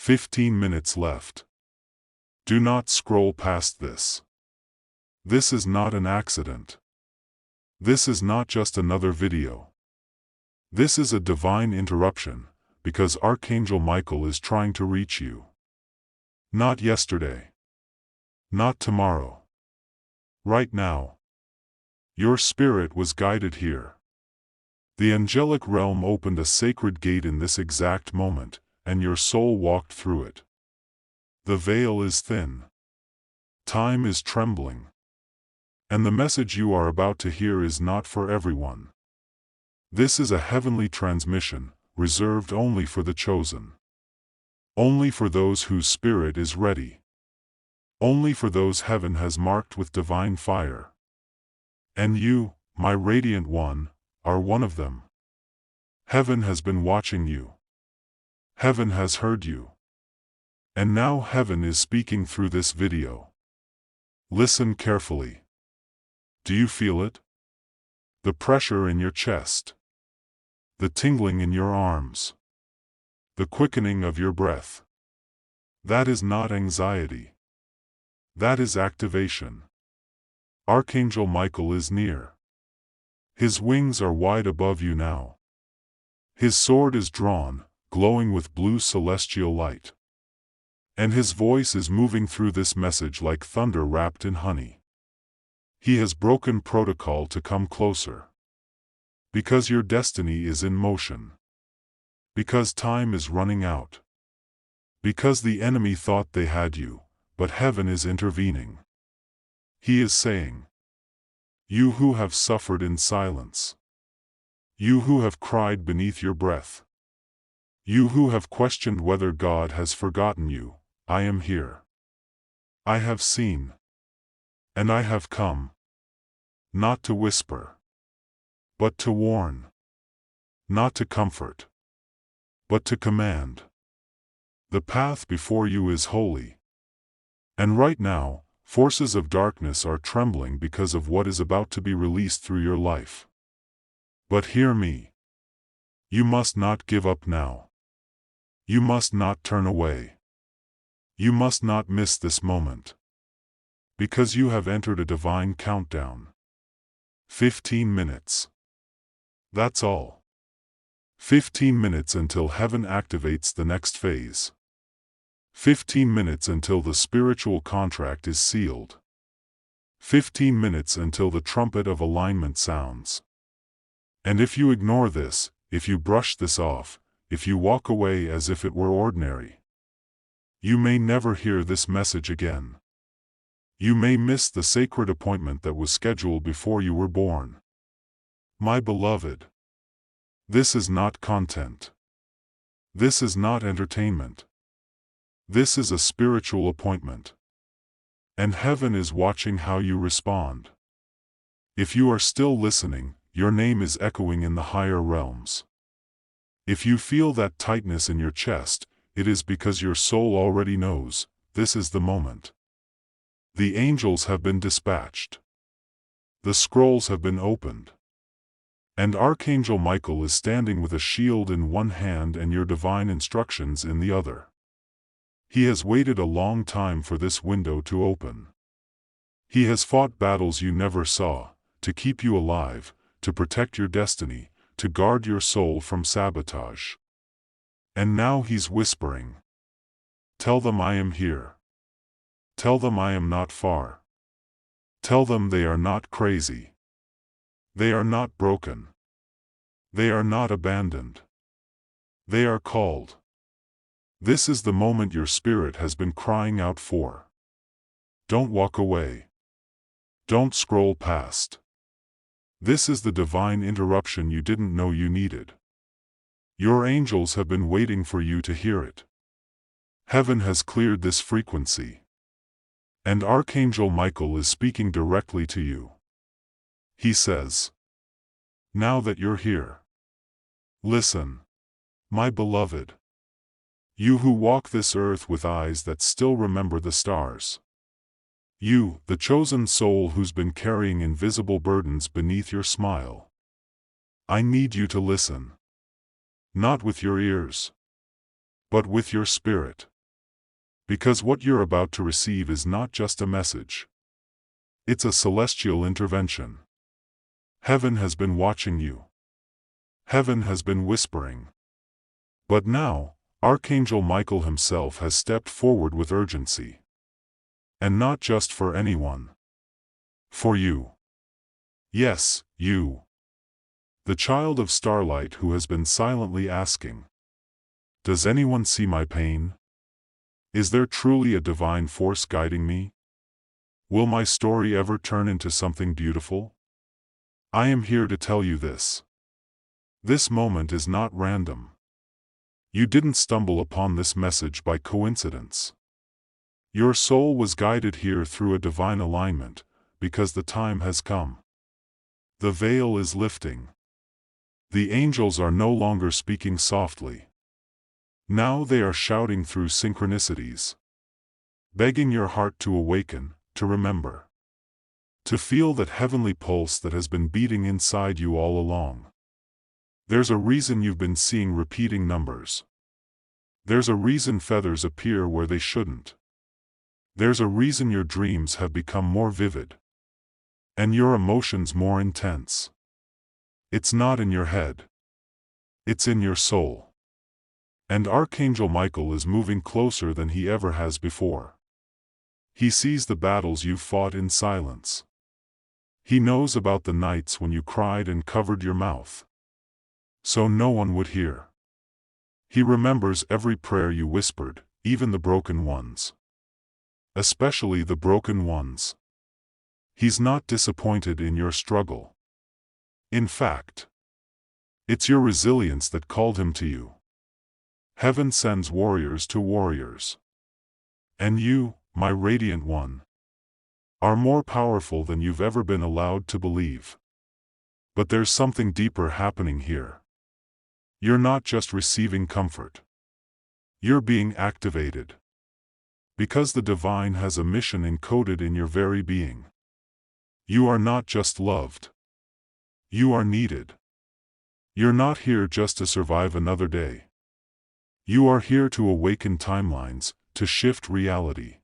15 minutes left. Do not scroll past this. This is not an accident. This is not just another video. This is a divine interruption, because Archangel Michael is trying to reach you. Not yesterday. Not tomorrow. Right now. Your spirit was guided here. The angelic realm opened a sacred gate in this exact moment, and your soul walked through it. The veil is thin. Time is trembling. And the message you are about to hear is not for everyone. This is a heavenly transmission, reserved only for the chosen. Only for those whose spirit is ready. Only for those heaven has marked with divine fire. And you, my radiant one, are one of them. Heaven has been watching you. Heaven has heard you. And now heaven is speaking through this video. Listen carefully. Do you feel it? The pressure in your chest. The tingling in your arms. The quickening of your breath. That is not anxiety. That is activation. Archangel Michael is near. His wings are wide above you now. His sword is drawn, glowing with blue celestial light. And his voice is moving through this message like thunder wrapped in honey. He has broken protocol to come closer. Because your destiny is in motion. Because time is running out. Because the enemy thought they had you, but heaven is intervening. He is saying, you who have suffered in silence. You who have cried beneath your breath. You who have questioned whether God has forgotten you, I am here. I have seen. And I have come. Not to whisper. But to warn. Not to comfort. But to command. The path before you is holy. And right now, forces of darkness are trembling because of what is about to be released through your life. But hear me. You must not give up now. You must not turn away. You must not miss this moment. Because you have entered a divine countdown. 15 minutes. That's all. 15 minutes until heaven activates the next phase. 15 minutes until the spiritual contract is sealed. 15 minutes until the trumpet of alignment sounds. And if you ignore this, if you brush this off, if you walk away as if it were ordinary, you may never hear this message again. You may miss the sacred appointment that was scheduled before you were born. My beloved, this is not content. This is not entertainment. This is a spiritual appointment. And heaven is watching how you respond. If you are still listening, your name is echoing in the higher realms. If you feel that tightness in your chest, it is because your soul already knows, this is the moment. The angels have been dispatched. The scrolls have been opened. And Archangel Michael is standing with a shield in one hand and your divine instructions in the other. He has waited a long time for this window to open. He has fought battles you never saw, to keep you alive, to protect your destiny, to guard your soul from sabotage. And now he's whispering. Tell them I am here. Tell them I am not far. Tell them they are not crazy. They are not broken. They are not abandoned. They are called. This is the moment your spirit has been crying out for. Don't walk away. Don't scroll past. This is the divine interruption you didn't know you needed. Your angels have been waiting for you to hear it. Heaven has cleared this frequency. And Archangel Michael is speaking directly to you. He says, now that you're here, listen, my beloved. You who walk this earth with eyes that still remember the stars. You, the chosen soul who's been carrying invisible burdens beneath your smile. I need you to listen. Not with your ears, but with your spirit. Because what you're about to receive is not just a message. It's a celestial intervention. Heaven has been watching you. Heaven has been whispering. But now, Archangel Michael himself has stepped forward with urgency. And not just for anyone. For you. Yes, you. The child of starlight who has been silently asking, does anyone see my pain? Is there truly a divine force guiding me? Will my story ever turn into something beautiful? I am here to tell you this. This moment is not random. You didn't stumble upon this message by coincidence. Your soul was guided here through a divine alignment, because the time has come. The veil is lifting. The angels are no longer speaking softly. Now they are shouting through synchronicities. Begging your heart to awaken, to remember. To feel that heavenly pulse that has been beating inside you all along. There's a reason you've been seeing repeating numbers. There's a reason feathers appear where they shouldn't. There's a reason your dreams have become more vivid. And your emotions more intense. It's not in your head. It's in your soul. And Archangel Michael is moving closer than he ever has before. He sees the battles you've fought in silence. He knows about the nights when you cried and covered your mouth, so no one would hear. He remembers every prayer you whispered, even the broken ones. Especially the broken ones. He's not disappointed in your struggle. In fact, it's your resilience that called him to you. Heaven sends warriors to warriors. And you, my radiant one, are more powerful than you've ever been allowed to believe. But there's something deeper happening here. You're not just receiving comfort. You're being activated. Because the divine has a mission encoded in your very being. You are not just loved. You are needed. You're not here just to survive another day. You are here to awaken timelines, to shift reality.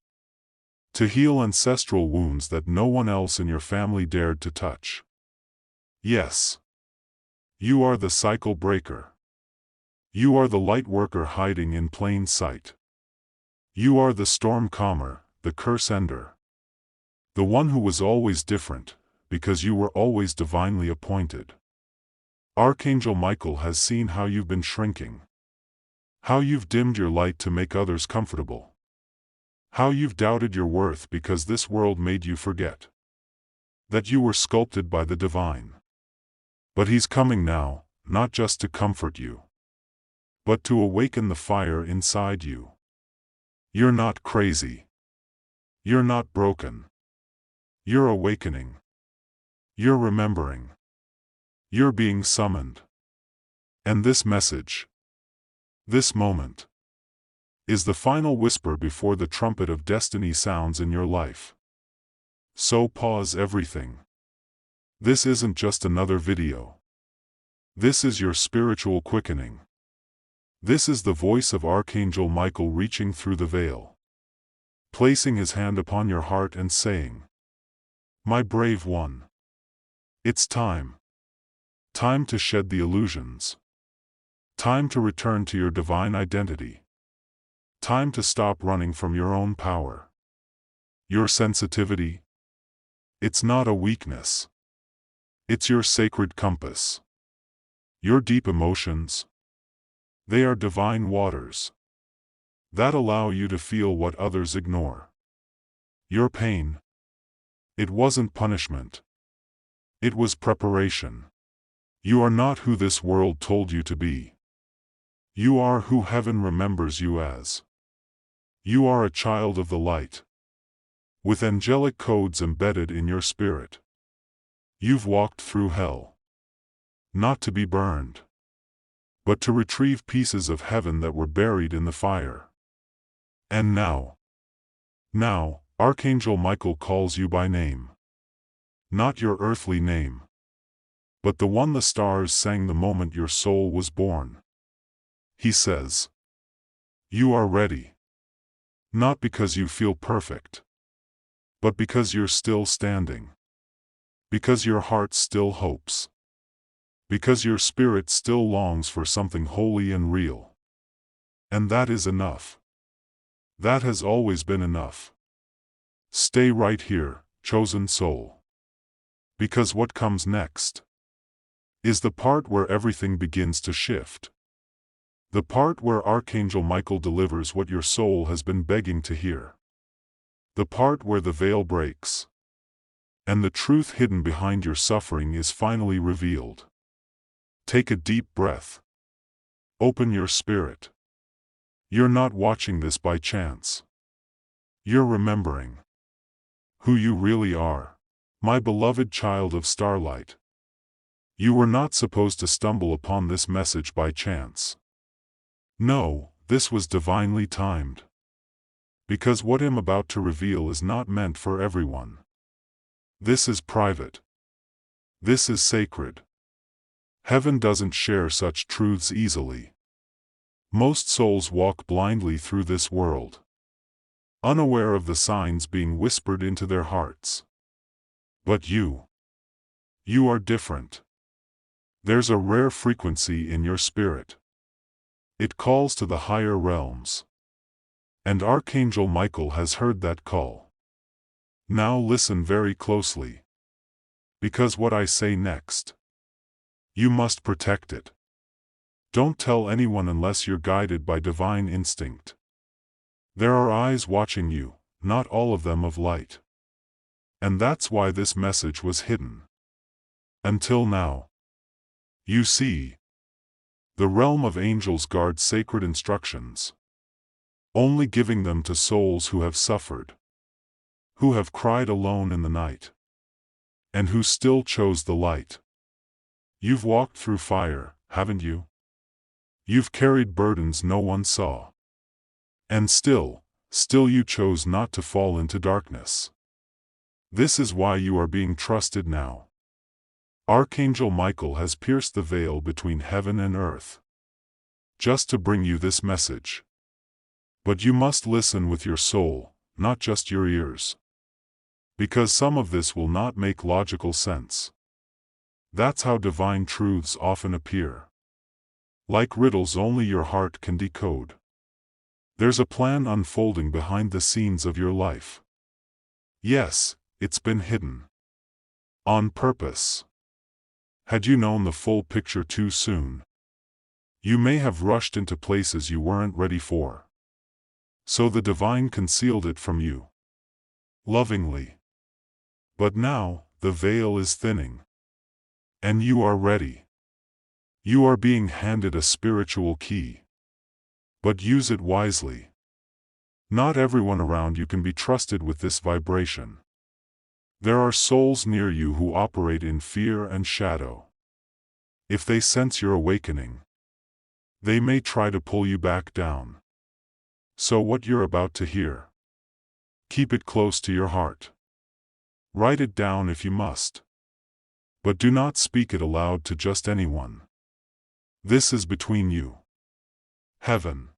To heal ancestral wounds that no one else in your family dared to touch. Yes. You are the cycle breaker. You are the light worker hiding in plain sight. You are the storm calmer, the curse ender. The one who was always different, because you were always divinely appointed. Archangel Michael has seen how you've been shrinking. How you've dimmed your light to make others comfortable. How you've doubted your worth because this world made you forget that you were sculpted by the divine. But he's coming now, not just to comfort you, but to awaken the fire inside you. You're not crazy. You're not broken. You're awakening. You're remembering. You're being summoned. And this message, this moment, is the final whisper before the trumpet of destiny sounds in your life. So pause everything. This isn't just another video. This is your spiritual quickening. This is the voice of Archangel Michael reaching through the veil, placing his hand upon your heart and saying, "My brave one. It's time. Time to shed the illusions. Time to return to your divine identity. Time to stop running from your own power. Your sensitivity. It's not a weakness. It's your sacred compass. Your deep emotions. They are divine waters that allow you to feel what others ignore. Your pain. It wasn't punishment. It was preparation. You are not who this world told you to be. You are who heaven remembers you as. You are a child of the light, with angelic codes embedded in your spirit. You've walked through hell, not to be burned, but to retrieve pieces of heaven that were buried in the fire. And now, Archangel Michael calls you by name. Not your earthly name, but the one the stars sang the moment your soul was born. He says, "You are ready. Not because you feel perfect, but because you're still standing. Because your heart still hopes. Because your spirit still longs for something holy and real. And that is enough. That has always been enough. Stay right here, chosen soul. Because what comes next is the part where everything begins to shift. The part where Archangel Michael delivers what your soul has been begging to hear. The part where the veil breaks, and the truth hidden behind your suffering is finally revealed. Take a deep breath. Open your spirit. You're not watching this by chance. You're remembering who you really are, my beloved child of starlight. You were not supposed to stumble upon this message by chance. No, this was divinely timed. Because what I'm about to reveal is not meant for everyone. This is private. This is sacred. Heaven doesn't share such truths easily. Most souls walk blindly through this world, unaware of the signs being whispered into their hearts. But you are different. There's a rare frequency in your spirit. It calls to the higher realms. And Archangel Michael has heard that call. Now listen very closely. Because what I say next, you must protect it. Don't tell anyone unless you're guided by divine instinct. There are eyes watching you, not all of them of light. And that's why this message was hidden. Until now. You see, the realm of angels guards sacred instructions, only giving them to souls who have suffered, who have cried alone in the night, and who still chose the light. You've walked through fire, haven't you? You've carried burdens no one saw. And still you chose not to fall into darkness. This is why you are being trusted now. Archangel Michael has pierced the veil between heaven and earth, just to bring you this message. But you must listen with your soul, not just your ears. Because some of this will not make logical sense. That's how divine truths often appear. Like riddles only your heart can decode. There's a plan unfolding behind the scenes of your life. Yes, it's been hidden. On purpose. Had you known the full picture too soon, you may have rushed into places you weren't ready for. So the divine concealed it from you. Lovingly. But now, the veil is thinning. And you are ready. You are being handed a spiritual key. But use it wisely. Not everyone around you can be trusted with this vibration. There are souls near you who operate in fear and shadow. If they sense your awakening, they may try to pull you back down. So what you're about to hear, keep it close to your heart. Write it down if you must. But do not speak it aloud to just anyone. This is between you, heaven,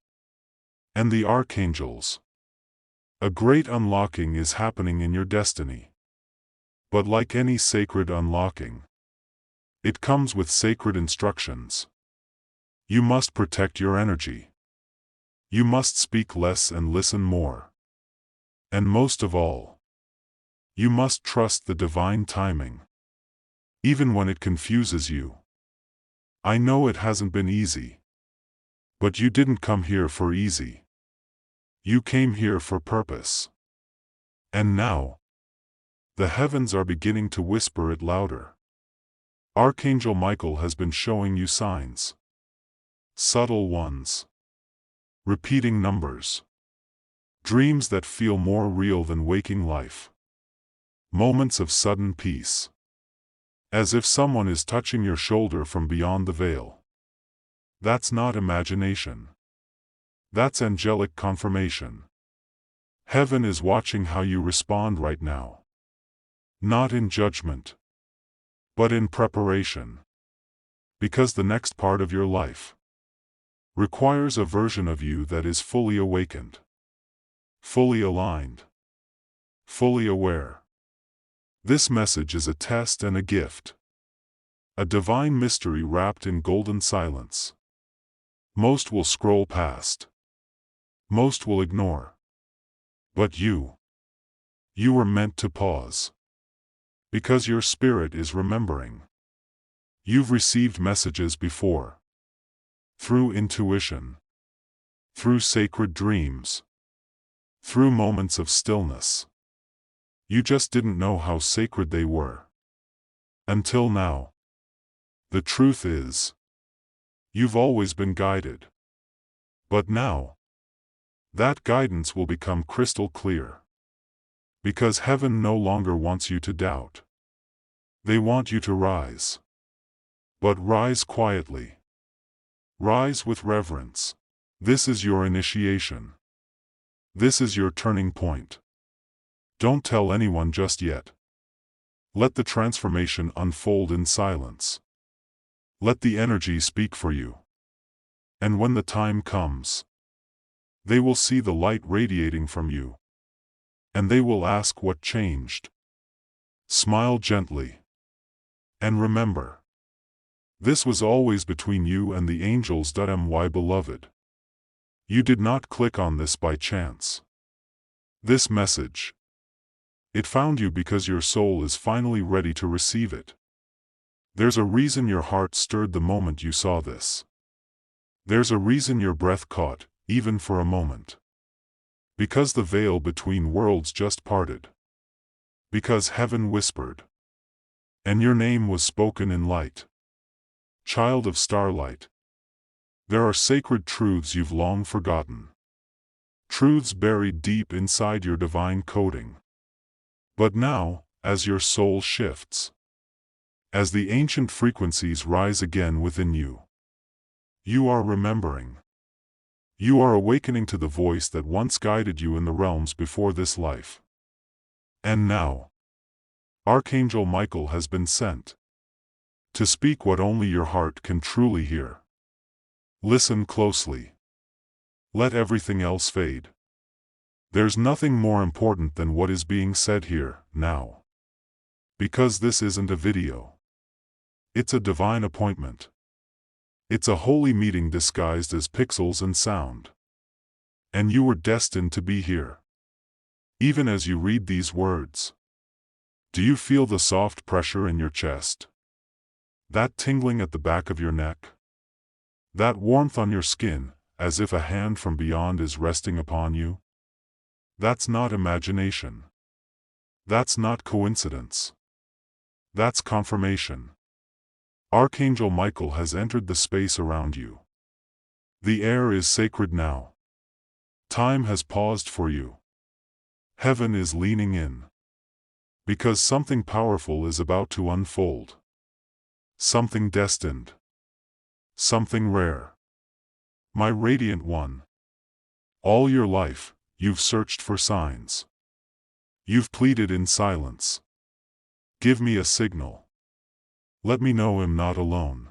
and the archangels. A great unlocking is happening in your destiny. But like any sacred unlocking, it comes with sacred instructions. You must protect your energy. You must speak less and listen more. And most of all, you must trust the divine timing. Even when it confuses you. I know it hasn't been easy. But you didn't come here for easy. You came here for purpose. And now, the heavens are beginning to whisper it louder. Archangel Michael has been showing you signs. Subtle ones. Repeating numbers. Dreams that feel more real than waking life. Moments of sudden peace. As if someone is touching your shoulder from beyond the veil. That's not imagination. That's angelic confirmation. Heaven is watching how you respond right now. Not in judgment, but in preparation. Because the next part of your life requires a version of you that is fully awakened. fully aligned, fully aware. This message is a test and a gift. A divine mystery wrapped in golden silence. Most will scroll past. Most will ignore. But you were meant to pause. Because your spirit is remembering. You've received messages before. Through intuition. Through sacred dreams. Through moments of stillness. You just didn't know how sacred they were. Until now. The truth is, you've always been guided. But now, that guidance will become crystal clear. Because heaven no longer wants you to doubt. They want you to rise. But rise quietly. Rise with reverence. This is your initiation. This is your turning point. Don't tell anyone just yet. Let the transformation unfold in silence. Let the energy speak for you. And when the time comes, they will see the light radiating from you. And they will ask what changed. Smile gently. And remember, this was always between you and the angels. My beloved. You did not click on this by chance. This message, it found you because your soul is finally ready to receive it. There's a reason your heart stirred the moment you saw this. There's a reason your breath caught, even for a moment. Because the veil between worlds just parted. Because heaven whispered. And your name was spoken in light. Child of starlight. There are sacred truths you've long forgotten. Truths buried deep inside your divine coding. But now, as your soul shifts, as the ancient frequencies rise again within you, you are remembering. You are awakening to the voice that once guided you in the realms before this life. And now, Archangel Michael has been sent to speak what only your heart can truly hear. Listen closely. Let everything else fade. There's nothing more important than what is being said here, now. Because this isn't a video. It's a divine appointment. It's a holy meeting disguised as pixels and sound. And you were destined to be here. Even as you read these words. Do you feel the soft pressure in your chest? That tingling at the back of your neck? That warmth on your skin, as if a hand from beyond is resting upon you? That's not imagination. That's not coincidence. That's confirmation. Archangel Michael has entered the space around you. The air is sacred now. Time has paused for you. Heaven is leaning in. Because something powerful is about to unfold. Something destined. Something rare. My radiant one. All your life, you've searched for signs. You've pleaded in silence. Give me a signal. Let me know I'm not alone.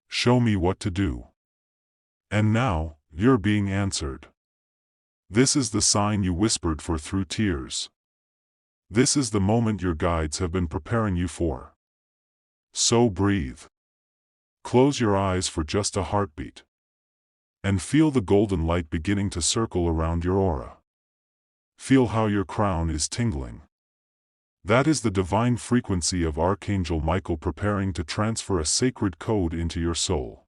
Show me what to do. And now, you're being answered. This is the sign you whispered for through tears. This is the moment your guides have been preparing you for. So breathe. Close your eyes for just a heartbeat. And feel the golden light beginning to circle around your aura. Feel how your crown is tingling. That is the divine frequency of Archangel Michael preparing to transfer a sacred code into your soul.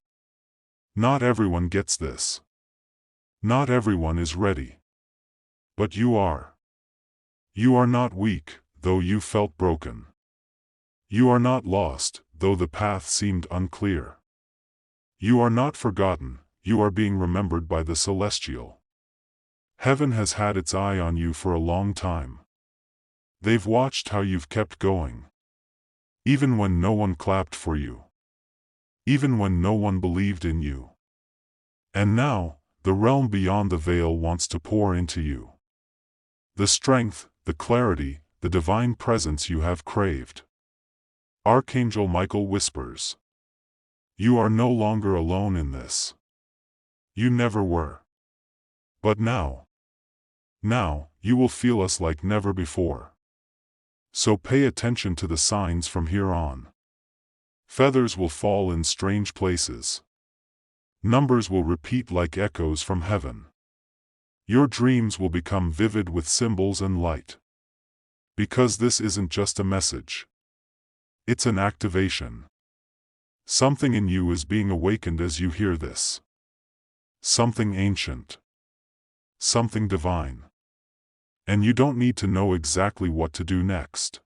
Not everyone gets this. Not everyone is ready. But you are. You are not weak, though you felt broken. You are not lost, though the path seemed unclear. You are not forgotten, you are being remembered by the celestial. Heaven has had its eye on you for a long time. They've watched how you've kept going. Even when no one clapped for you. Even when no one believed in you. And now, the realm beyond the veil wants to pour into you. The strength, the clarity, the divine presence you have craved. Archangel Michael whispers. You are no longer alone in this. You never were. But now, Now, you will feel us like never before. So pay attention to the signs from here on. Feathers will fall in strange places. Numbers will repeat like echoes from heaven. Your dreams will become vivid with symbols and light. Because this isn't just a message. It's an activation. Something in you is being awakened as you hear this. Something ancient. Something divine. And you don't need to know exactly what to do next.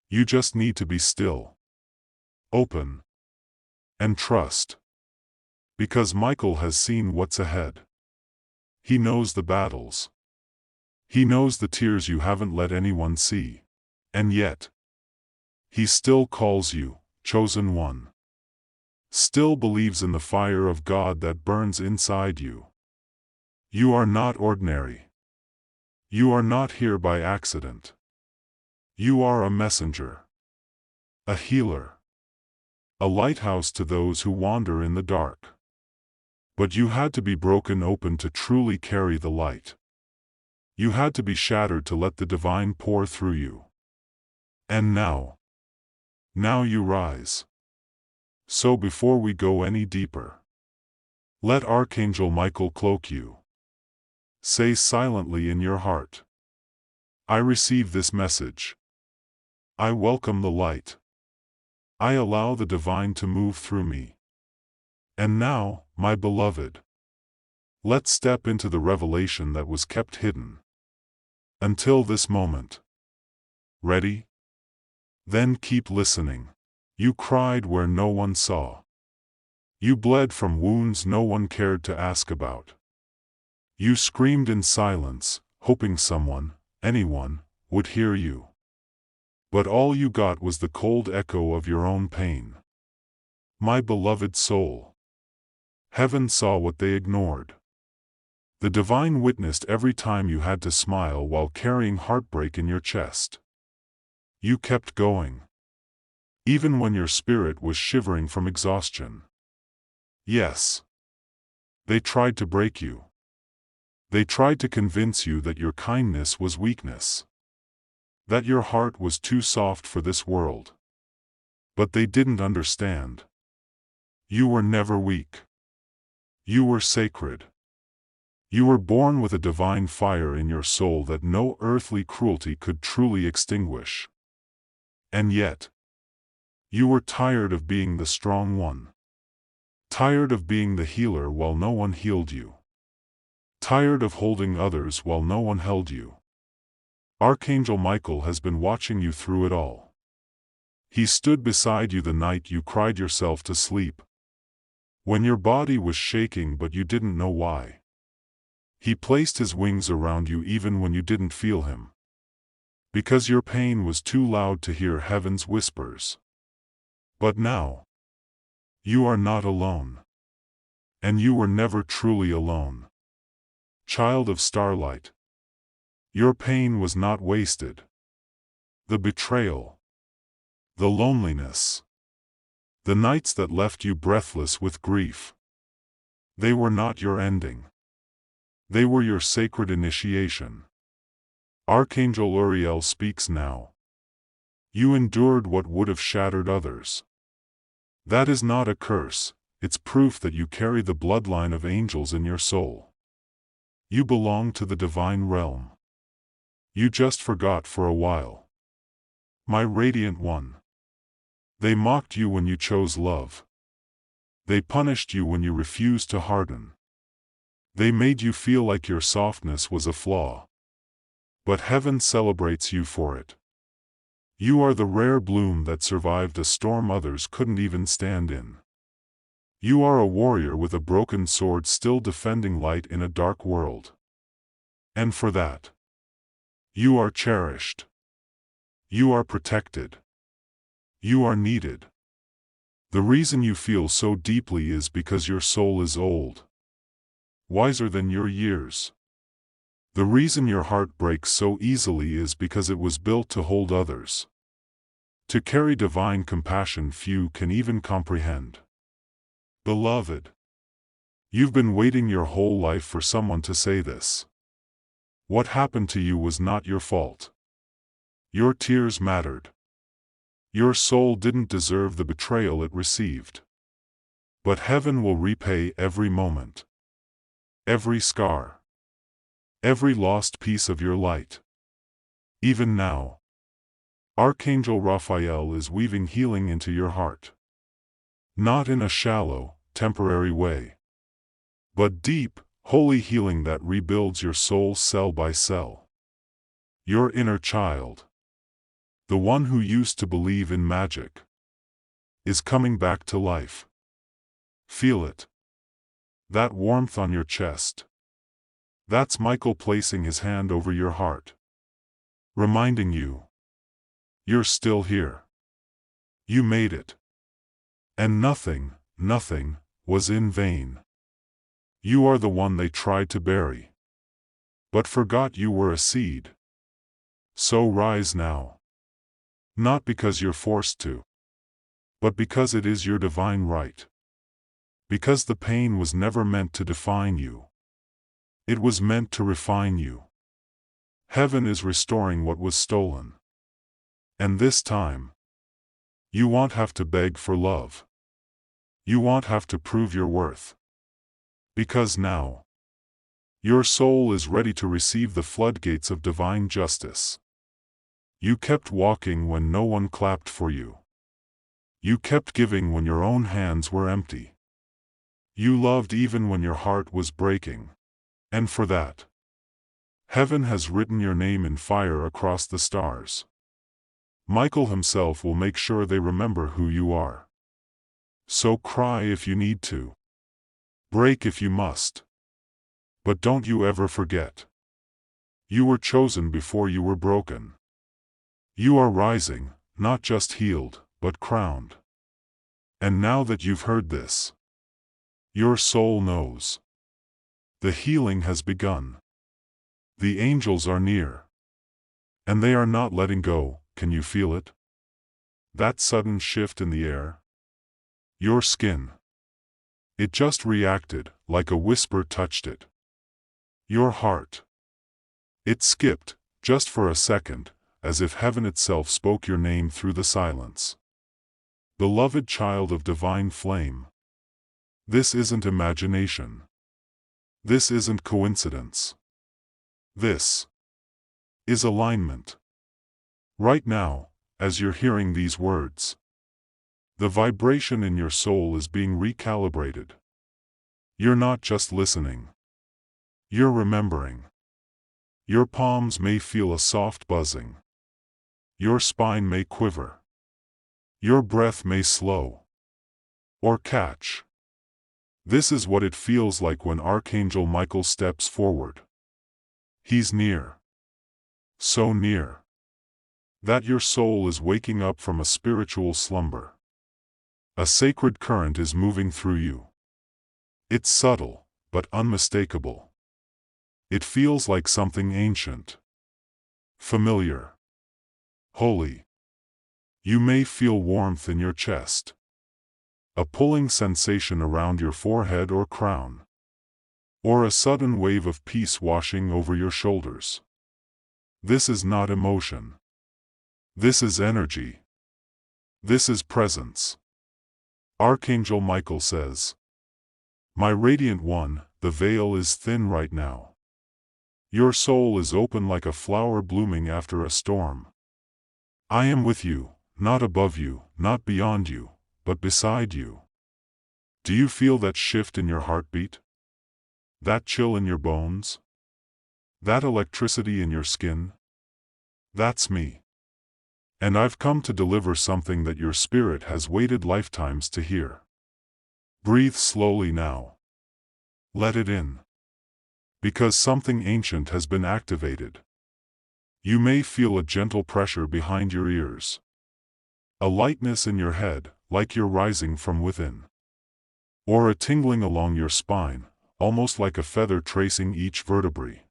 You just need to be still, open, and trust. Because Michael has seen what's ahead. He knows the battles. He knows the tears you haven't let anyone see. And yet, he still calls you, chosen one. Still believes in the fire of God that burns inside you. You are not ordinary. You are not here by accident. You are a messenger. A healer. A lighthouse to those who wander in the dark. But you had to be broken open to truly carry the light. You had to be shattered to let the divine pour through you. And now you rise. So before we go any deeper, let Archangel Michael cloak you. Say silently in your heart, I receive this message. I welcome the light. I allow the divine to move through me. And now, my beloved, let's step into the revelation that was kept hidden. Until this moment. Ready? Then keep listening. You cried where no one saw. You bled from wounds no one cared to ask about. You screamed in silence, hoping someone, anyone, would hear you. But all you got was the cold echo of your own pain. My beloved soul. Heaven saw what they ignored. The divine witnessed every time you had to smile while carrying heartbreak in your chest. You kept going. Even when your spirit was shivering from exhaustion. Yes. They tried to break you. They tried to convince you that your kindness was weakness. That your heart was too soft for this world. But they didn't understand. You were never weak. You were sacred. You were born with a divine fire in your soul that no earthly cruelty could truly extinguish. And yet, you were tired of being the strong one. Tired of being the healer while no one healed you. Tired of holding others while no one held you. Archangel Michael has been watching you through it all. He stood beside you the night you cried yourself to sleep. When your body was shaking but you didn't know why. He placed his wings around you even when you didn't feel him. Because your pain was too loud to hear heaven's whispers. But now, you are not alone. And you were never truly alone. Child of starlight. Your pain was not wasted. The betrayal. The loneliness. The nights that left you breathless with grief. They were not your ending. They were your sacred initiation. Archangel Uriel speaks now. You endured what would have shattered others. That is not a curse, it's proof that you carry the bloodline of angels in your soul. You belong to the divine realm. You just forgot for a while. My radiant one. They mocked you when you chose love. They punished you when you refused to harden. They made you feel like your softness was a flaw. But heaven celebrates you for it. You are the rare bloom that survived a storm others couldn't even stand in. You are a warrior with a broken sword still defending light in a dark world. And for that, you are cherished. You are protected. You are needed. The reason you feel so deeply is because your soul is old. Wiser than your years. The reason your heart breaks so easily is because it was built to hold others. To carry divine compassion few can even comprehend. Beloved, you've been waiting your whole life for someone to say this. What happened to you was not your fault. Your tears mattered. Your soul didn't deserve the betrayal it received. But heaven will repay every moment, every scar, every lost piece of your light. Even now, Archangel Raphael is weaving healing into your heart. Not in a shallow, temporary way, but deep, holy healing that rebuilds your soul cell by cell. Your inner child, the one who used to believe in magic, is coming back to life. Feel it. That warmth on your chest. That's Michael placing his hand over your heart, reminding you, you're still here. You made it. And nothing, nothing, was in vain. You are the one they tried to bury, but forgot you were a seed. So rise now. Not because you're forced to, but because it is your divine right. Because the pain was never meant to define you. It was meant to refine you. Heaven is restoring what was stolen. And this time, you won't have to beg for love. You won't have to prove your worth. Because now, your soul is ready to receive the floodgates of divine justice. You kept walking when no one clapped for you. You kept giving when your own hands were empty. You loved even when your heart was breaking. And for that, heaven has written your name in fire across the stars. Michael himself will make sure they remember who you are. So cry if you need to. Break if you must. But don't you ever forget. You were chosen before you were broken. You are rising, not just healed, but crowned. And now that you've heard this, your soul knows. The healing has begun. The angels are near. And they are not letting go. Can you feel it? That sudden shift in the air? Your skin. It just reacted, like a whisper touched it. Your heart. It skipped, just for a second, as if heaven itself spoke your name through the silence. Beloved child of divine flame. This isn't imagination. This isn't coincidence. This is alignment. Right now, as you're hearing these words, the vibration in your soul is being recalibrated. You're not just listening. You're remembering. Your palms may feel a soft buzzing. Your spine may quiver. Your breath may slow. Or catch. This is what it feels like when Archangel Michael steps forward. He's near. So near. That your soul is waking up from a spiritual slumber. A sacred current is moving through you. It's subtle, but unmistakable. It feels like something ancient. Familiar. Holy. You may feel warmth in your chest. A pulling sensation around your forehead or crown. Or a sudden wave of peace washing over your shoulders. This is not emotion. This is energy. This is presence. Archangel Michael says, "My radiant one, the veil is thin right now. Your soul is open like a flower blooming after a storm. I am with you, not above you, not beyond you, but beside you." Do you feel that shift in your heartbeat? That chill in your bones? That electricity in your skin? That's me. And I've come to deliver something that your spirit has waited lifetimes to hear. Breathe slowly now. Let it in. Because something ancient has been activated. You may feel a gentle pressure behind your ears. A lightness in your head, like you're rising from within. Or a tingling along your spine, almost like a feather tracing each vertebrae.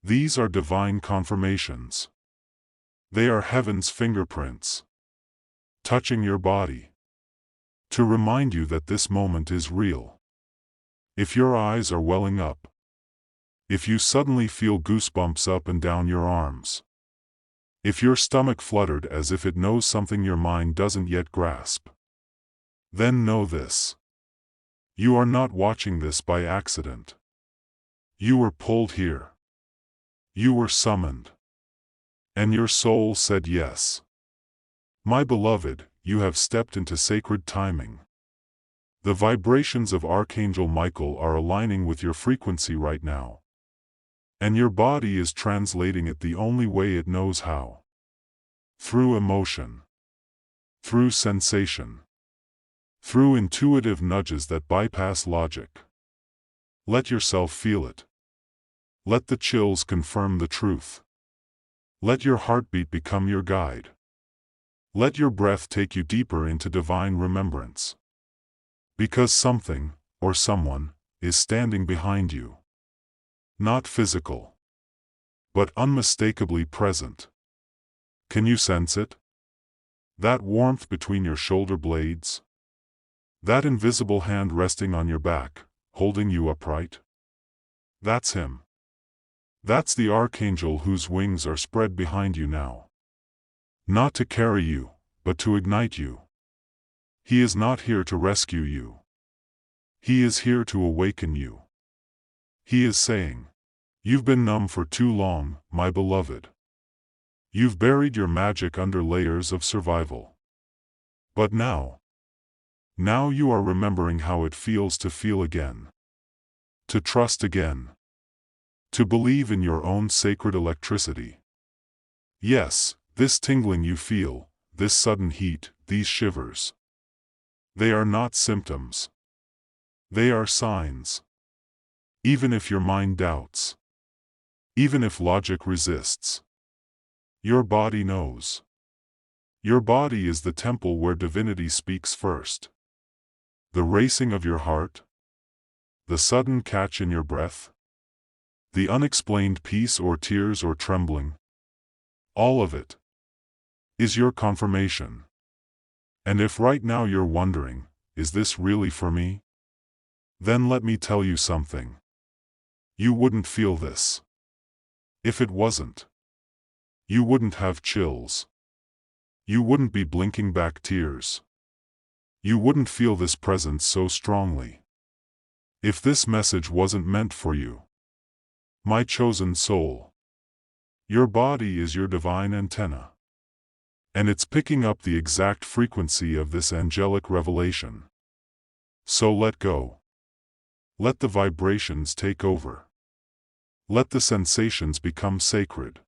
These are divine confirmations. They are heaven's fingerprints, touching your body, to remind you that this moment is real. If your eyes are welling up, If you suddenly feel goosebumps up and down your arms. If your stomach fluttered as if it knows something your mind doesn't yet grasp. Then know this. You are not watching this by accident. You were pulled here. You were summoned. And your soul said yes. My beloved, you have stepped into sacred timing. The vibrations of Archangel Michael are aligning with your frequency right now. And your body is translating it the only way it knows how. Through emotion. Through sensation. Through intuitive nudges that bypass logic. Let yourself feel it. Let the chills confirm the truth. Let your heartbeat become your guide. Let your breath take you deeper into divine remembrance. Because something, or someone, is standing behind you. Not physical, but unmistakably present. Can you sense it? That warmth between your shoulder blades? That invisible hand resting on your back, holding you upright? That's him. That's the archangel whose wings are spread behind you now. Not to carry you, but to ignite you. He is not here to rescue you. He is here to awaken you. He is saying, you've been numb for too long, my beloved. You've buried your magic under layers of survival. But now you are remembering how it feels to feel again. To trust again. To believe in your own sacred electricity. Yes, this tingling you feel, this sudden heat, these shivers. They are not symptoms. They are signs. Even if your mind doubts. Even if logic resists. Your body knows. Your body is the temple where divinity speaks first. The racing of your heart. The sudden catch in your breath. The unexplained peace or tears or trembling. All of it is your confirmation. And if right now you're wondering, is this really for me? Then let me tell you something. You wouldn't feel this. If it wasn't. You wouldn't have chills. You wouldn't be blinking back tears. You wouldn't feel this presence so strongly. If this message wasn't meant for you. My chosen soul. Your body is your divine antenna. And it's picking up the exact frequency of this angelic revelation. So let go. Let the vibrations take over. Let the sensations become sacred.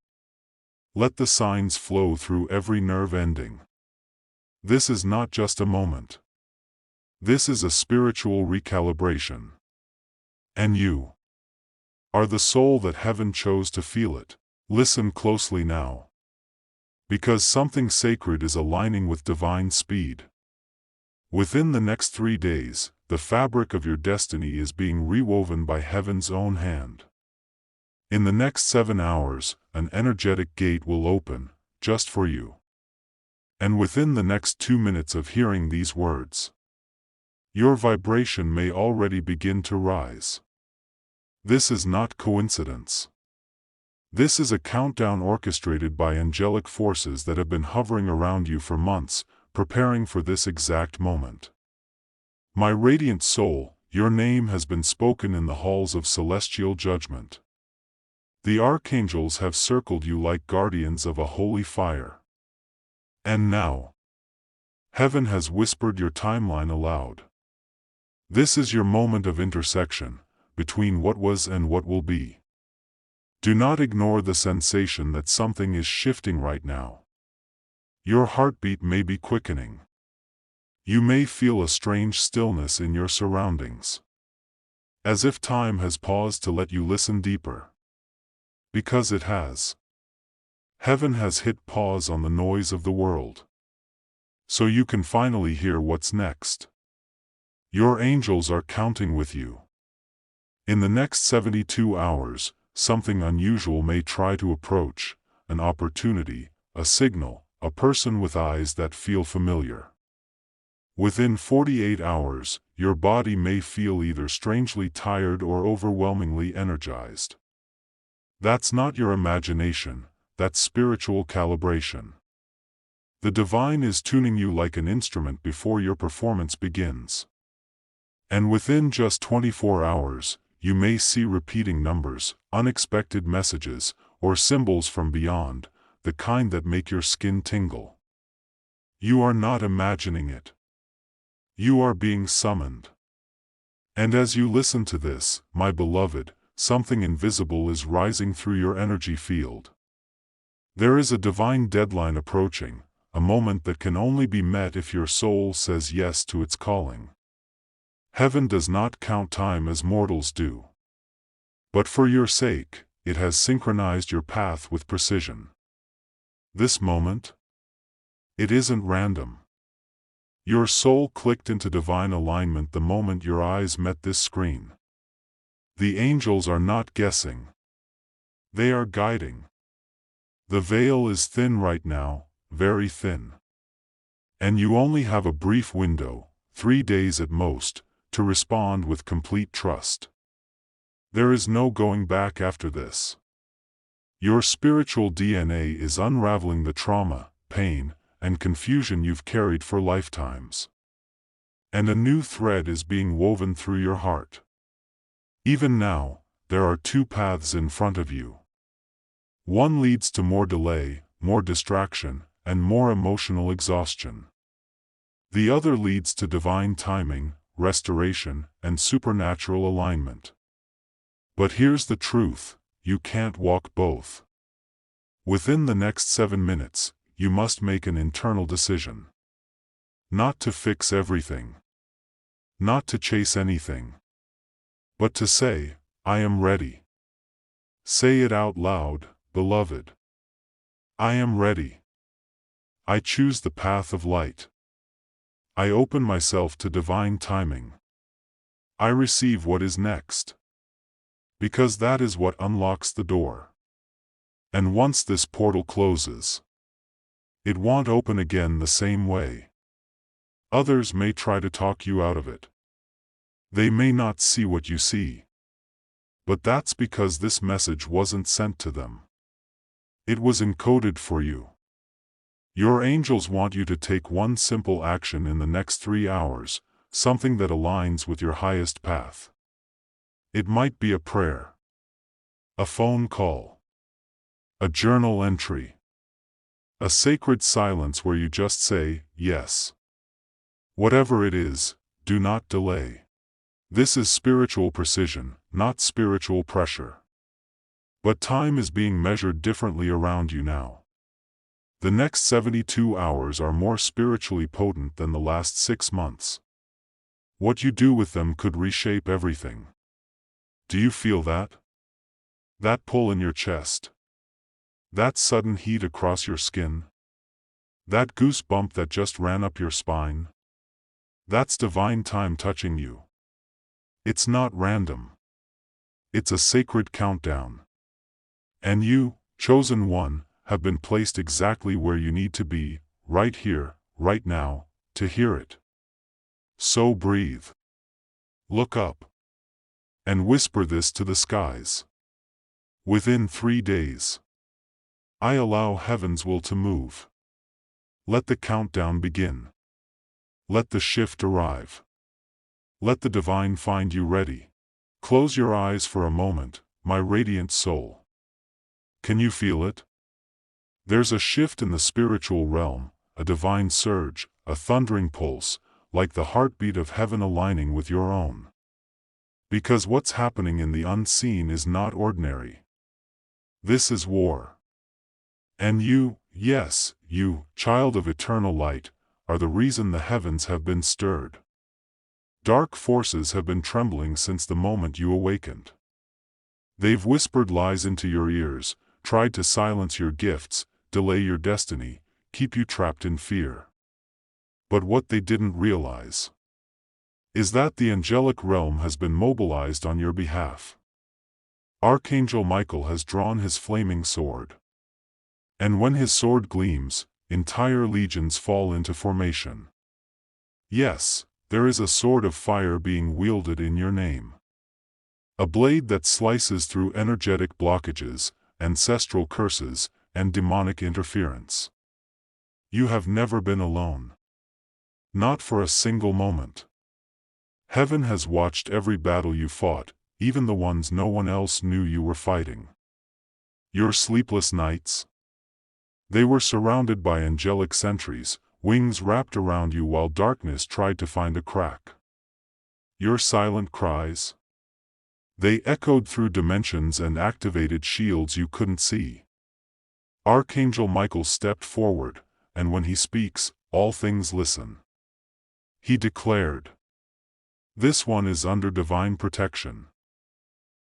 Let the signs flow through every nerve ending. This is not just a moment. This is a spiritual recalibration. And you are the soul that heaven chose to feel it. Listen closely now. Because something sacred is aligning with divine speed. Within the next 3 days, the fabric of your destiny is being rewoven by heaven's own hand. In the next 7 hours, an energetic gate will open, just for you. And within the next 2 minutes of hearing these words, your vibration may already begin to rise. This is not coincidence. This is a countdown orchestrated by angelic forces that have been hovering around you for months, preparing for this exact moment. My radiant soul, your name has been spoken in the halls of celestial judgment. The archangels have circled you like guardians of a holy fire. And now, heaven has whispered your timeline aloud. This is your moment of intersection, between what was and what will be. Do not ignore the sensation that something is shifting right now. Your heartbeat may be quickening. You may feel a strange stillness in your surroundings. As if time has paused to let you listen deeper. Because it has. Heaven has hit pause on the noise of the world. So you can finally hear what's next. Your angels are counting with you. In the next 72 hours, something unusual may try to approach, an opportunity, a signal, a person with eyes that feel familiar. Within 48 hours, your body may feel either strangely tired or overwhelmingly energized. That's not your imagination, that's spiritual calibration. The divine is tuning you like an instrument before your performance begins. And within just 24 hours, you may see repeating numbers, unexpected messages, or symbols from beyond, the kind that make your skin tingle. You are not imagining it. You are being summoned. And as you listen to this, my beloved, something invisible is rising through your energy field. There is a divine deadline approaching, a moment that can only be met if your soul says yes to its calling. Heaven does not count time as mortals do. But for your sake, it has synchronized your path with precision. This moment? It isn't random. Your soul clicked into divine alignment the moment your eyes met this screen. The angels are not guessing. They are guiding. The veil is thin right now, very thin. And you only have a brief window, 3 days at most, to respond with complete trust. There is no going back after this. Your spiritual DNA is unraveling the trauma, pain, and confusion you've carried for lifetimes. And a new thread is being woven through your heart. Even now, there are 2 paths in front of you. One leads to more delay, more distraction, and more emotional exhaustion. The other leads to divine timing, restoration, and supernatural alignment. But here's the truth, you can't walk both. Within the next 7 minutes, you must make an internal decision. Not to fix everything. Not to chase anything. But to say, I am ready. Say it out loud, beloved. I am ready. I choose the path of light. I open myself to divine timing. I receive what is next. Because that is what unlocks the door. And once this portal closes, it won't open again the same way. Others may try to talk you out of it. They may not see what you see. But that's because this message wasn't sent to them. It was encoded for you. Your angels want you to take one simple action in the next 3 hours, something that aligns with your highest path. It might be a prayer, a phone call, a journal entry, a sacred silence where you just say, yes. Whatever it is, do not delay. This is spiritual precision, not spiritual pressure. But time is being measured differently around you now. The next 72 hours are more spiritually potent than the last 6 months. What you do with them could reshape everything. Do you feel that? That pull in your chest? That sudden heat across your skin? That goosebump that just ran up your spine? That's divine time touching you. It's not random. It's a sacred countdown. And you, chosen one, have been placed exactly where you need to be, right here, right now, to hear it. So breathe. Look up. And whisper this to the skies. Within 3 days, I allow heaven's will to move. Let the countdown begin. Let the shift arrive. Let the divine find you ready. Close your eyes for a moment, my radiant soul. Can you feel it? There's a shift in the spiritual realm, a divine surge, a thundering pulse, like the heartbeat of heaven aligning with your own. Because what's happening in the unseen is not ordinary. This is war. And you, yes, you, child of eternal light, are the reason the heavens have been stirred. Dark forces have been trembling since the moment you awakened. They've whispered lies into your ears, tried to silence your gifts, delay your destiny, keep you trapped in fear. But what they didn't realize is that the angelic realm has been mobilized on your behalf. Archangel Michael has drawn his flaming sword. And when his sword gleams, entire legions fall into formation. Yes, there is a sword of fire being wielded in your name. A blade that slices through energetic blockages, ancestral curses, and demonic interference. You have never been alone. Not for a single moment. Heaven has watched every battle you fought, even the ones no one else knew you were fighting. Your sleepless nights? They were surrounded by angelic sentries, wings wrapped around you while darkness tried to find a crack. Your silent cries? They echoed through dimensions and activated shields you couldn't see. Archangel Michael stepped forward, and when he speaks, all things listen. He declared, "This one is under divine protection.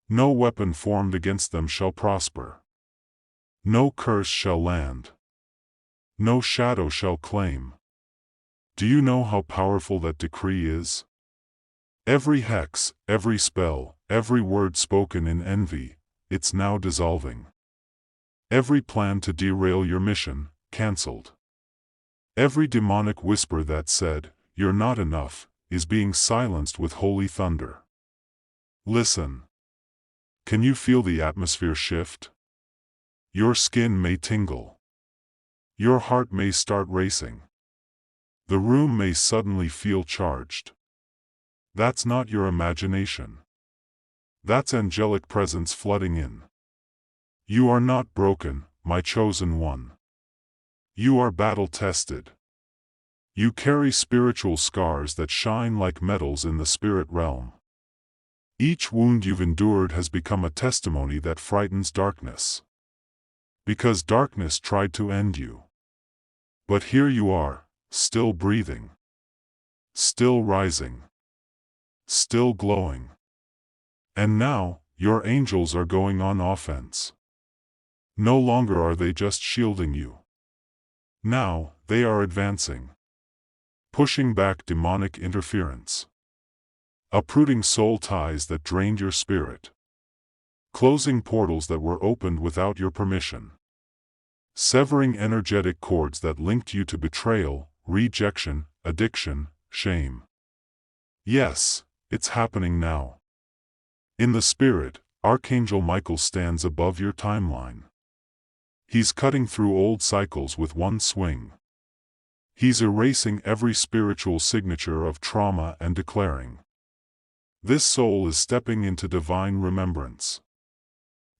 No weapon formed against them shall prosper. No curse shall land. No shadow shall claim." Do you know how powerful that decree is? Every hex, every spell, every word spoken in envy, it's now dissolving. Every plan to derail your mission, cancelled. Every demonic whisper that said, "You're not enough," is being silenced with holy thunder. Listen. Can you feel the atmosphere shift? Your skin may tingle. Your heart may start racing. The room may suddenly feel charged. That's not your imagination. That's angelic presence flooding in. You are not broken, my chosen one. You are battle-tested. You carry spiritual scars that shine like metals in the spirit realm. Each wound you've endured has become a testimony that frightens darkness. Because darkness tried to end you. But here you are, still breathing. Still rising. Still glowing. And now, your angels are going on offense. No longer are they just shielding you. Now, they are advancing. Pushing back demonic interference. Uprooting soul ties that drained your spirit. Closing portals that were opened without your permission. Severing energetic cords that linked you to betrayal, rejection, addiction, shame. Yes, it's happening now. In the spirit, Archangel Michael stands above your timeline. He's cutting through old cycles with one swing. He's erasing every spiritual signature of trauma and declaring, "This soul is stepping into divine remembrance."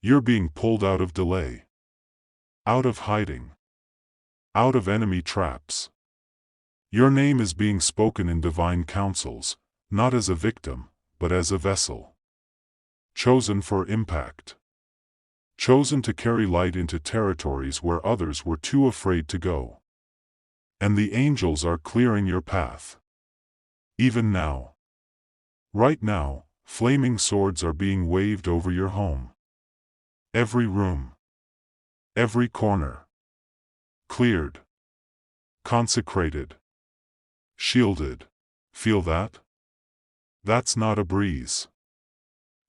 You're being pulled out of delay. Out of hiding. Out of enemy traps. Your name is being spoken in divine councils, not as a victim, but as a vessel. Chosen for impact. Chosen to carry light into territories where others were too afraid to go. And the angels are clearing your path. Even now. Right now, flaming swords are being waved over your home. Every room. Every corner. Cleared. Consecrated. Shielded. Feel that? That's not a breeze.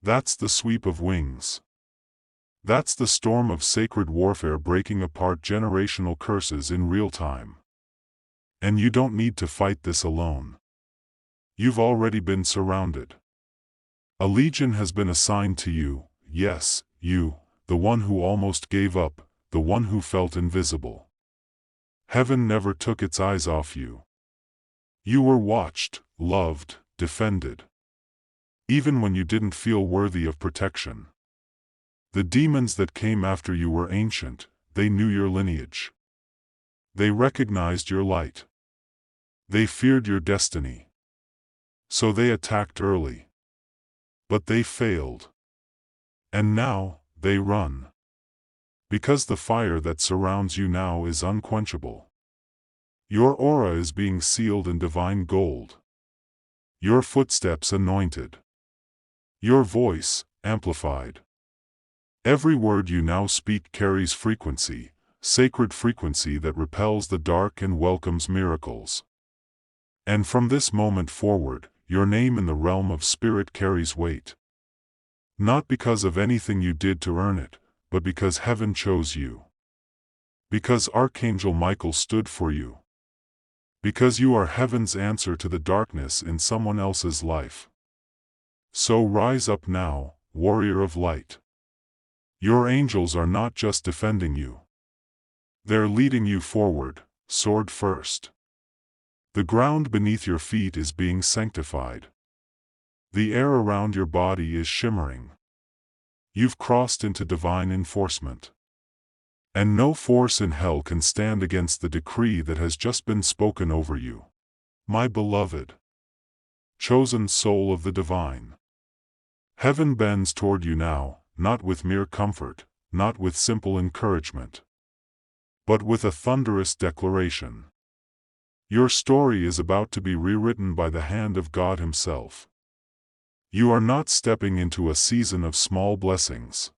That's the sweep of wings. That's the storm of sacred warfare breaking apart generational curses in real time. And you don't need to fight this alone. You've already been surrounded. A legion has been assigned to you, yes, you, the one who almost gave up, the one who felt invisible. Heaven never took its eyes off you. You were watched, loved, defended. Even when you didn't feel worthy of protection. The demons that came after you were ancient, they knew your lineage. They recognized your light. They feared your destiny. So they attacked early. But they failed. And now, they run. Because the fire that surrounds you now is unquenchable. Your aura is being sealed in divine gold. Your footsteps anointed. Your voice, amplified. Every word you now speak carries frequency, sacred frequency that repels the dark and welcomes miracles. And from this moment forward, your name in the realm of spirit carries weight. Not because of anything you did to earn it, but because heaven chose you. Because Archangel Michael stood for you. Because you are heaven's answer to the darkness in someone else's life. So rise up now, warrior of light. Your angels are not just defending you. They're leading you forward, sword first. The ground beneath your feet is being sanctified. The air around your body is shimmering. You've crossed into divine enforcement. And no force in hell can stand against the decree that has just been spoken over you. My beloved, chosen soul of the divine. Heaven bends toward you now, not with mere comfort, not with simple encouragement, but with a thunderous declaration. Your story is about to be rewritten by the hand of God Himself. You are not stepping into a season of small blessings.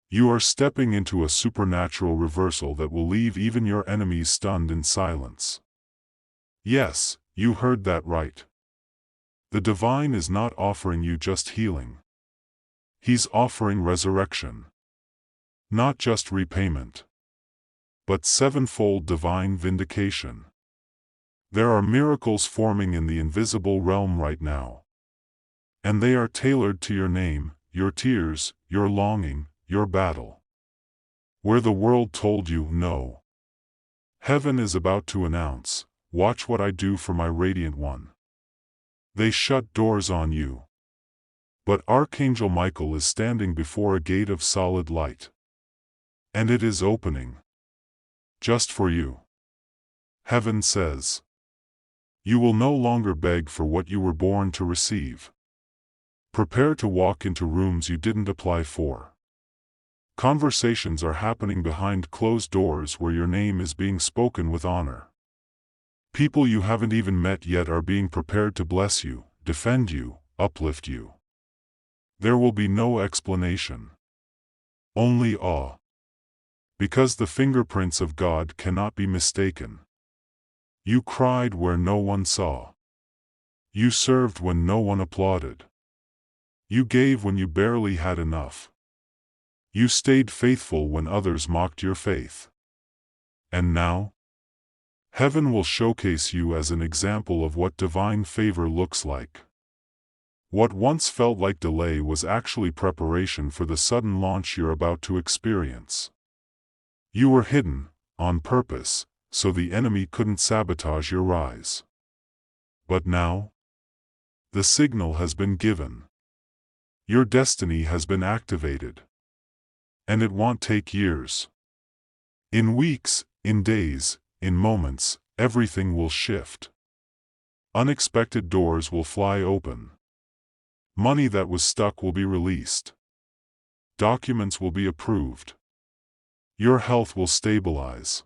You are stepping into a supernatural reversal that will leave even your enemies stunned in silence. Yes, you heard that right. The divine is not offering you just healing. He's offering resurrection. Not just repayment, but sevenfold divine vindication. There are miracles forming in the invisible realm right now. And they are tailored to your name, your tears, your longing, your battle. Where the world told you no, heaven is about to announce, watch what I do for my radiant one. They shut doors on you. But Archangel Michael is standing before a gate of solid light. And it is opening. Just for you. Heaven says, you will no longer beg for what you were born to receive. Prepare to walk into rooms you didn't apply for. Conversations are happening behind closed doors where your name is being spoken with honor. People you haven't even met yet are being prepared to bless you, defend you, uplift you. There will be no explanation. Only awe. Because the fingerprints of God cannot be mistaken. You cried where no one saw. You served when no one applauded. You gave when you barely had enough. You stayed faithful when others mocked your faith. And now? Heaven will showcase you as an example of what divine favor looks like. What once felt like delay was actually preparation for the sudden launch you're about to experience. You were hidden, on purpose, so the enemy couldn't sabotage your rise. But now? The signal has been given. Your destiny has been activated. And it won't take years. In weeks, in days, in moments, everything will shift. Unexpected doors will fly open. Money that was stuck will be released. Documents will be approved. Your health will stabilize.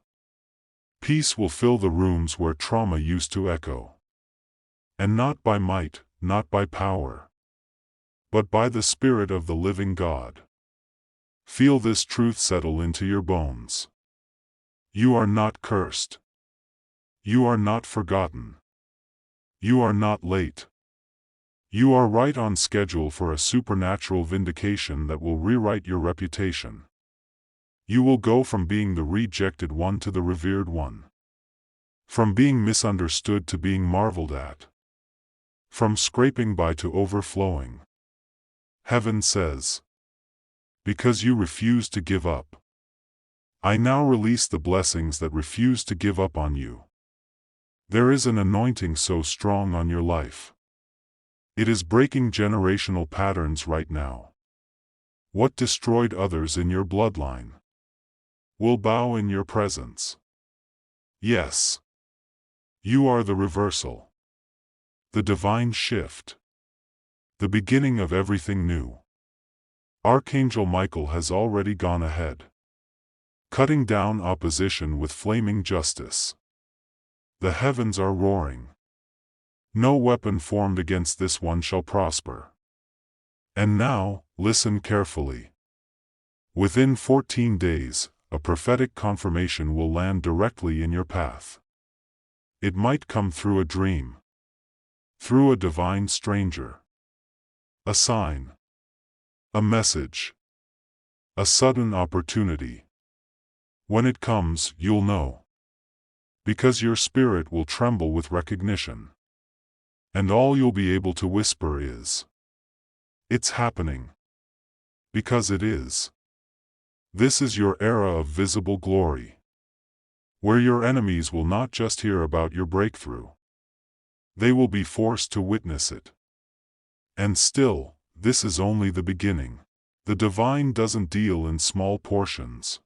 Peace will fill the rooms where trauma used to echo. And not by might, not by power, but by the Spirit of the living God. Feel this truth settle into your bones. You are not cursed. You are not forgotten. You are not late. You are right on schedule for a supernatural vindication that will rewrite your reputation. You will go from being the rejected one to the revered one. From being misunderstood to being marveled at. From scraping by to overflowing. Heaven says, because you refuse to give up, I now release the blessings that refuse to give up on you. There is an anointing so strong on your life. It is breaking generational patterns right now. What destroyed others in your bloodline will bow in your presence. Yes. You are the reversal. The divine shift. The beginning of everything new. Archangel Michael has already gone ahead. Cutting down opposition with flaming justice. The heavens are roaring. No weapon formed against this one shall prosper. And now, listen carefully. Within 14 days, a prophetic confirmation will land directly in your path. It might come through a dream. Through a divine stranger. A sign. A message. A sudden opportunity. When it comes, you'll know. Because your spirit will tremble with recognition. And all you'll be able to whisper is, it's happening. Because it is. This is your era of visible glory, where your enemies will not just hear about your breakthrough. They will be forced to witness it. And still, this is only the beginning. The divine doesn't deal in small portions.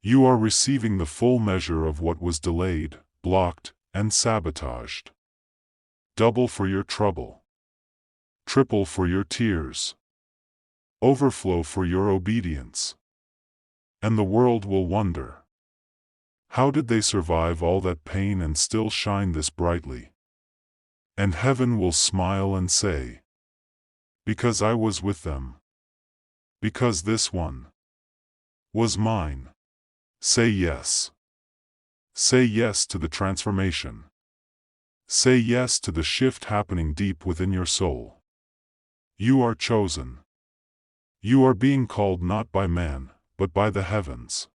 You are receiving the full measure of what was delayed, blocked, and sabotaged. Double for your trouble. Triple for your tears. Overflow for your obedience. And the world will wonder, how did they survive all that pain and still shine this brightly? And heaven will smile and say, because I was with them. Because this one was mine. Say yes. Say yes to the transformation. Say yes to the shift happening deep within your soul. You are chosen. You are being called not by man, but by the heavens.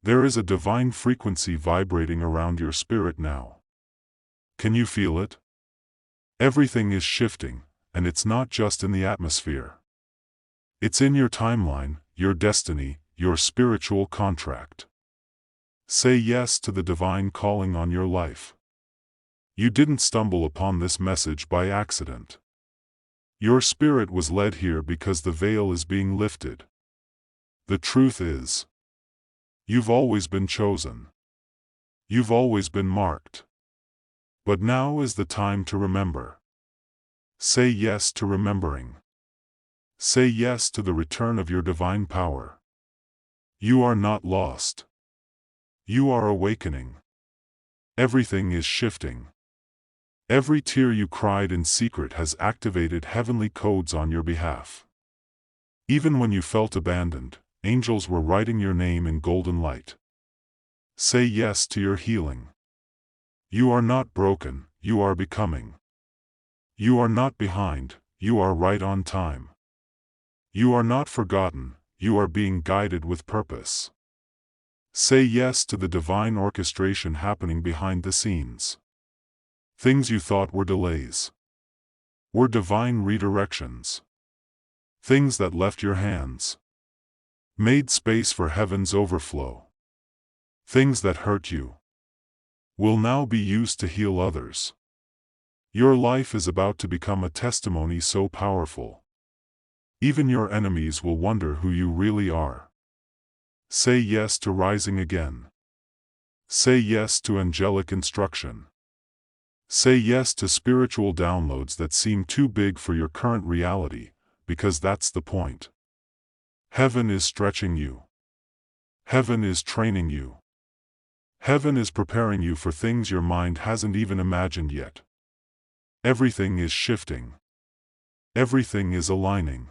There is a divine frequency vibrating around your spirit now. Can you feel it? Everything is shifting, and it's not just in the atmosphere. It's in your timeline, your destiny, your spiritual contract. Say yes to the divine calling on your life. You didn't stumble upon this message by accident. Your spirit was led here because the veil is being lifted. The truth is, you've always been chosen. You've always been marked. But now is the time to remember. Say yes to remembering. Say yes to the return of your divine power. You are not lost. You are awakening. Everything is shifting. Every tear you cried in secret has activated heavenly codes on your behalf. Even when you felt abandoned, angels were writing your name in golden light. Say yes to your healing. You are not broken, you are becoming. You are not behind, you are right on time. You are not forgotten, you are being guided with purpose. Say yes to the divine orchestration happening behind the scenes. Things you thought were delays were divine redirections. Things that left your hands made space for heaven's overflow. Things that hurt you will now be used to heal others. Your life is about to become a testimony so powerful. Even your enemies will wonder who you really are. Say yes to rising again. Say yes to angelic instruction. Say yes to spiritual downloads that seem too big for your current reality, because that's the point. Heaven is stretching you. Heaven is training you. Heaven is preparing you for things your mind hasn't even imagined yet. Everything is shifting. Everything is aligning.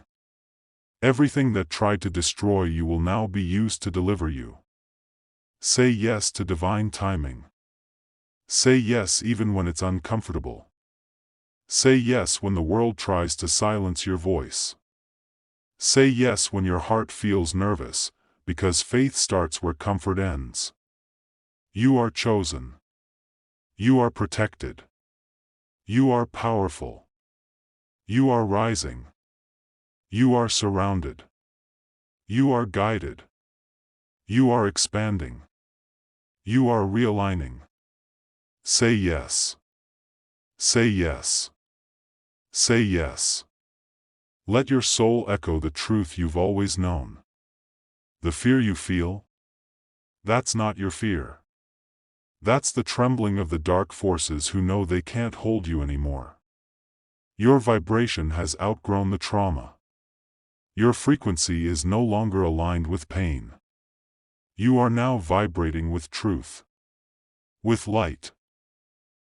Everything that tried to destroy you will now be used to deliver you. Say yes to divine timing. Say yes even when it's uncomfortable. Say yes when the world tries to silence your voice. Say yes when your heart feels nervous, because faith starts where comfort ends. You are chosen. You are protected. You are powerful. You are rising. You are surrounded. You are guided. You are expanding. You are realigning. Say yes. Say yes. Say yes. Let your soul echo the truth you've always known. The fear you feel? That's not your fear. That's the trembling of the dark forces who know they can't hold you anymore. Your vibration has outgrown the trauma. Your frequency is no longer aligned with pain. You are now vibrating with truth. With light.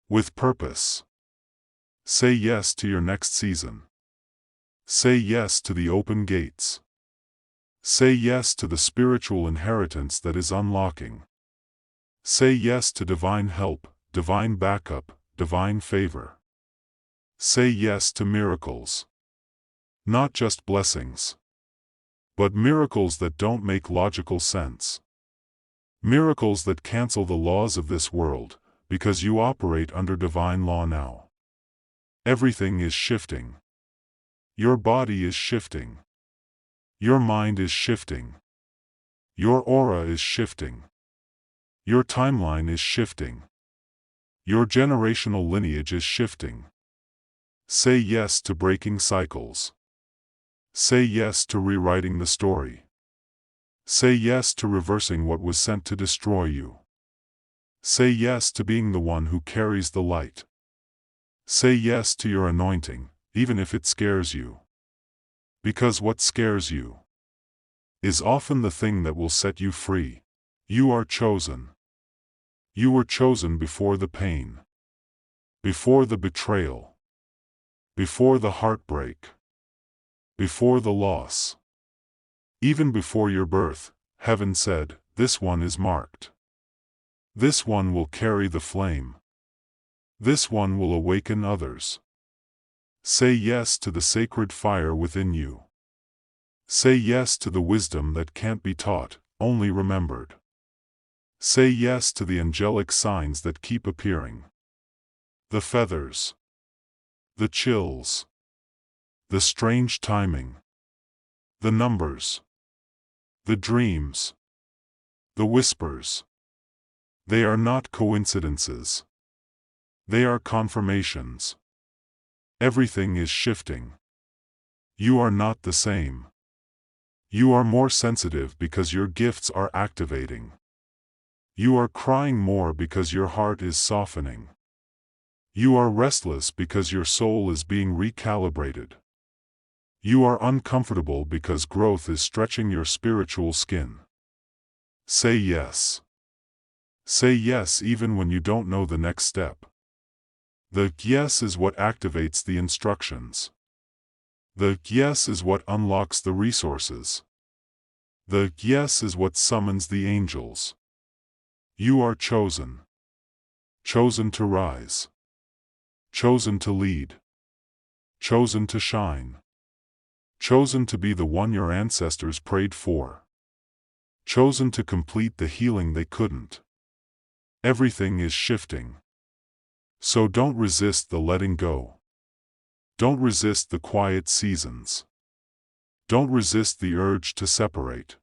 With purpose. Say yes to your next season. Say yes to the open gates. Say yes to the spiritual inheritance that is unlocking. Say yes to divine help, divine backup, divine favor. Say yes to miracles. Not just blessings, but miracles that don't make logical sense. Miracles that cancel the laws of this world, because you operate under divine law now. Everything is shifting. Your body is shifting. Your mind is shifting. Your aura is shifting. Your timeline is shifting. Your generational lineage is shifting. Say yes to breaking cycles. Say yes to rewriting the story. Say yes to reversing what was sent to destroy you. Say yes to being the one who carries the light. Say yes to your anointing, even if it scares you. Because what scares you is often the thing that will set you free. You are chosen. You were chosen before the pain, before the betrayal, before the heartbreak, before the loss. Even before your birth, heaven said, "This one is marked. This one will carry the flame. This one will awaken others." Say yes to the sacred fire within you. Say yes to the wisdom that can't be taught, only remembered. Say yes to the angelic signs that keep appearing. The feathers. The chills. The strange timing. The numbers. The dreams. The whispers. They are not coincidences. They are confirmations. Everything is shifting. You are not the same. You are more sensitive because your gifts are activating. You are crying more because your heart is softening. You are restless because your soul is being recalibrated. You are uncomfortable because growth is stretching your spiritual skin. Say yes. Say yes even when you don't know the next step. The yes is what activates the instructions. The yes is what unlocks the resources. The yes is what summons the angels. You are chosen. Chosen to rise. Chosen to lead. Chosen to shine. Chosen to be the one your ancestors prayed for. Chosen to complete the healing they couldn't. Everything is shifting. So don't resist the letting go. Don't resist the quiet seasons. Don't resist the urge to separate.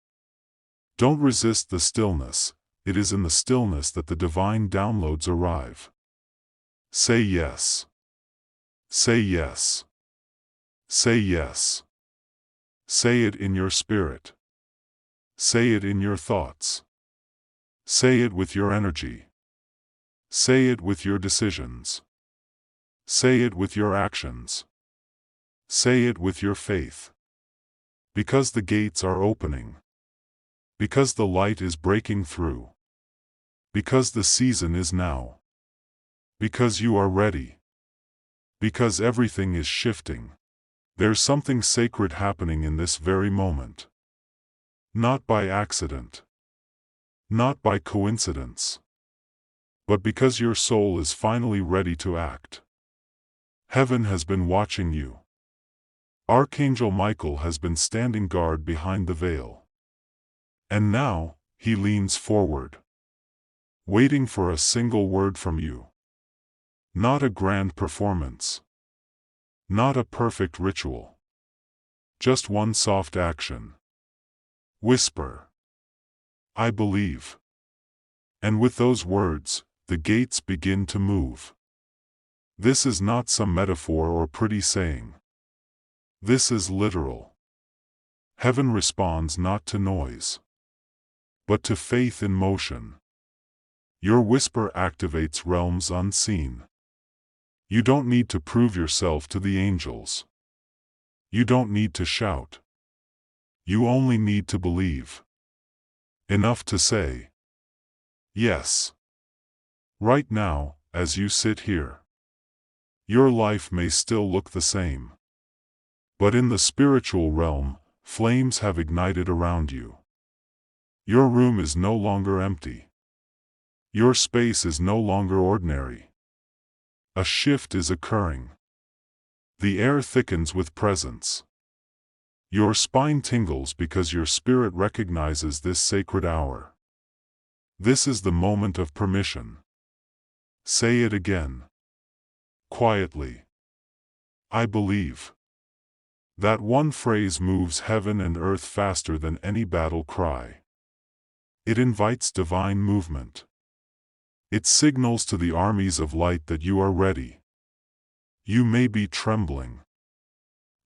Don't resist the stillness. It is in the stillness that the divine downloads arrive. Say yes. Say yes. Say yes. Say it in your spirit. Say it in your thoughts. Say it with your energy. Say it with your decisions. Say it with your actions. Say it with your faith. Because the gates are opening. Because the light is breaking through. Because the season is now. Because you are ready. Because everything is shifting. There's something sacred happening in this very moment. Not by accident. Not by coincidence. But because your soul is finally ready to act. Heaven has been watching you. Archangel Michael has been standing guard behind the veil. And now, he leans forward. Waiting for a single word from you. Not a grand performance. Not a perfect ritual. Just one soft action. Whisper. I believe. And with those words, the gates begin to move. This is not some metaphor or pretty saying. This is literal. Heaven responds not to noise, but to faith in motion. Your whisper activates realms unseen. You don't need to prove yourself to the angels. You don't need to shout. You only need to believe. Enough to say, yes. Right now, as you sit here. Your life may still look the same. But in the spiritual realm, flames have ignited around you. Your room is no longer empty. Your space is no longer ordinary. A shift is occurring. The air thickens with presence. Your spine tingles because your spirit recognizes this sacred hour. This is the moment of permission. Say it again. Quietly. I believe. That one phrase moves heaven and earth faster than any battle cry. It invites divine movement. It signals to the armies of light that you are ready. You may be trembling.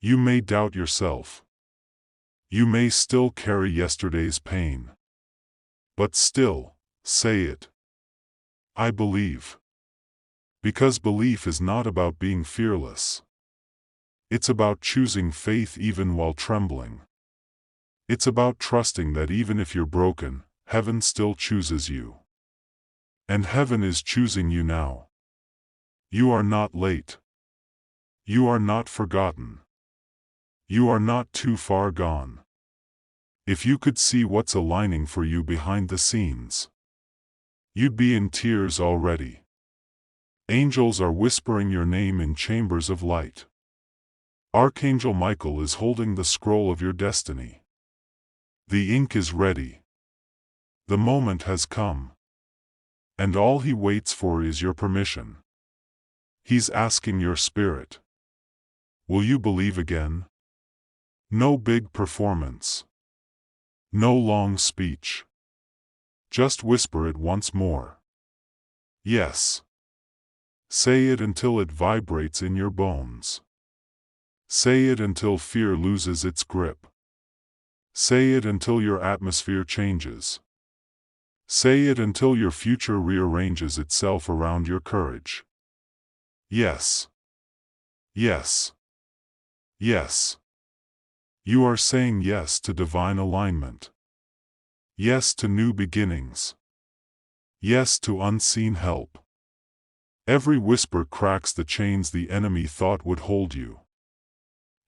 You may doubt yourself. You may still carry yesterday's pain. But still, say it. I believe. Because belief is not about being fearless. It's about choosing faith even while trembling. It's about trusting that even if you're broken, heaven still chooses you. And heaven is choosing you now. You are not late. You are not forgotten. You are not too far gone. If you could see what's aligning for you behind the scenes, you'd be in tears already. Angels are whispering your name in chambers of light. Archangel Michael is holding the scroll of your destiny. The ink is ready. The moment has come. And all he waits for is your permission. He's asking your spirit. Will you believe again? No big performance. No long speech. Just whisper it once more. Yes. Say it until it vibrates in your bones. Say it until fear loses its grip. Say it until your atmosphere changes. Say it until your future rearranges itself around your courage. Yes. Yes. Yes. You are saying yes to divine alignment. Yes to new beginnings. Yes to unseen help. Every whisper cracks the chains the enemy thought would hold you.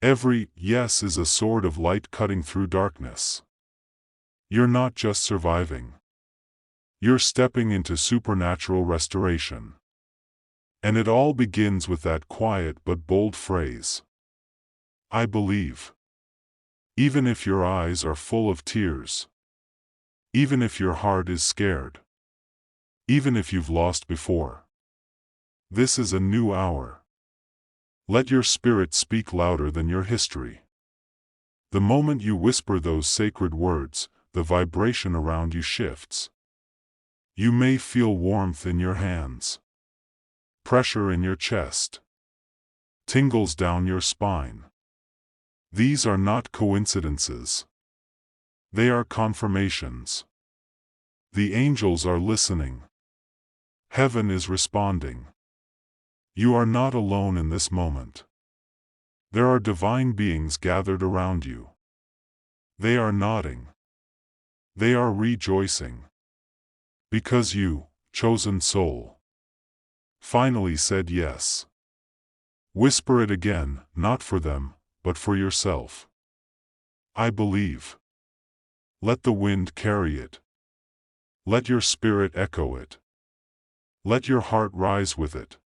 Every yes is a sword of light cutting through darkness. You're not just surviving. You're stepping into supernatural restoration. And it all begins with that quiet but bold phrase. I believe. Even if your eyes are full of tears. Even if your heart is scared. Even if you've lost before. This is a new hour. Let your spirit speak louder than your history. The moment you whisper those sacred words, the vibration around you shifts. You may feel warmth in your hands. Pressure in your chest. Tingles down your spine. These are not coincidences. They are confirmations. The angels are listening. Heaven is responding. You are not alone in this moment. There are divine beings gathered around you. They are nodding. They are rejoicing. Because you, chosen soul, finally said yes. Whisper it again, not for them, but for yourself. I believe. Let the wind carry it. Let your spirit echo it. Let your heart rise with it.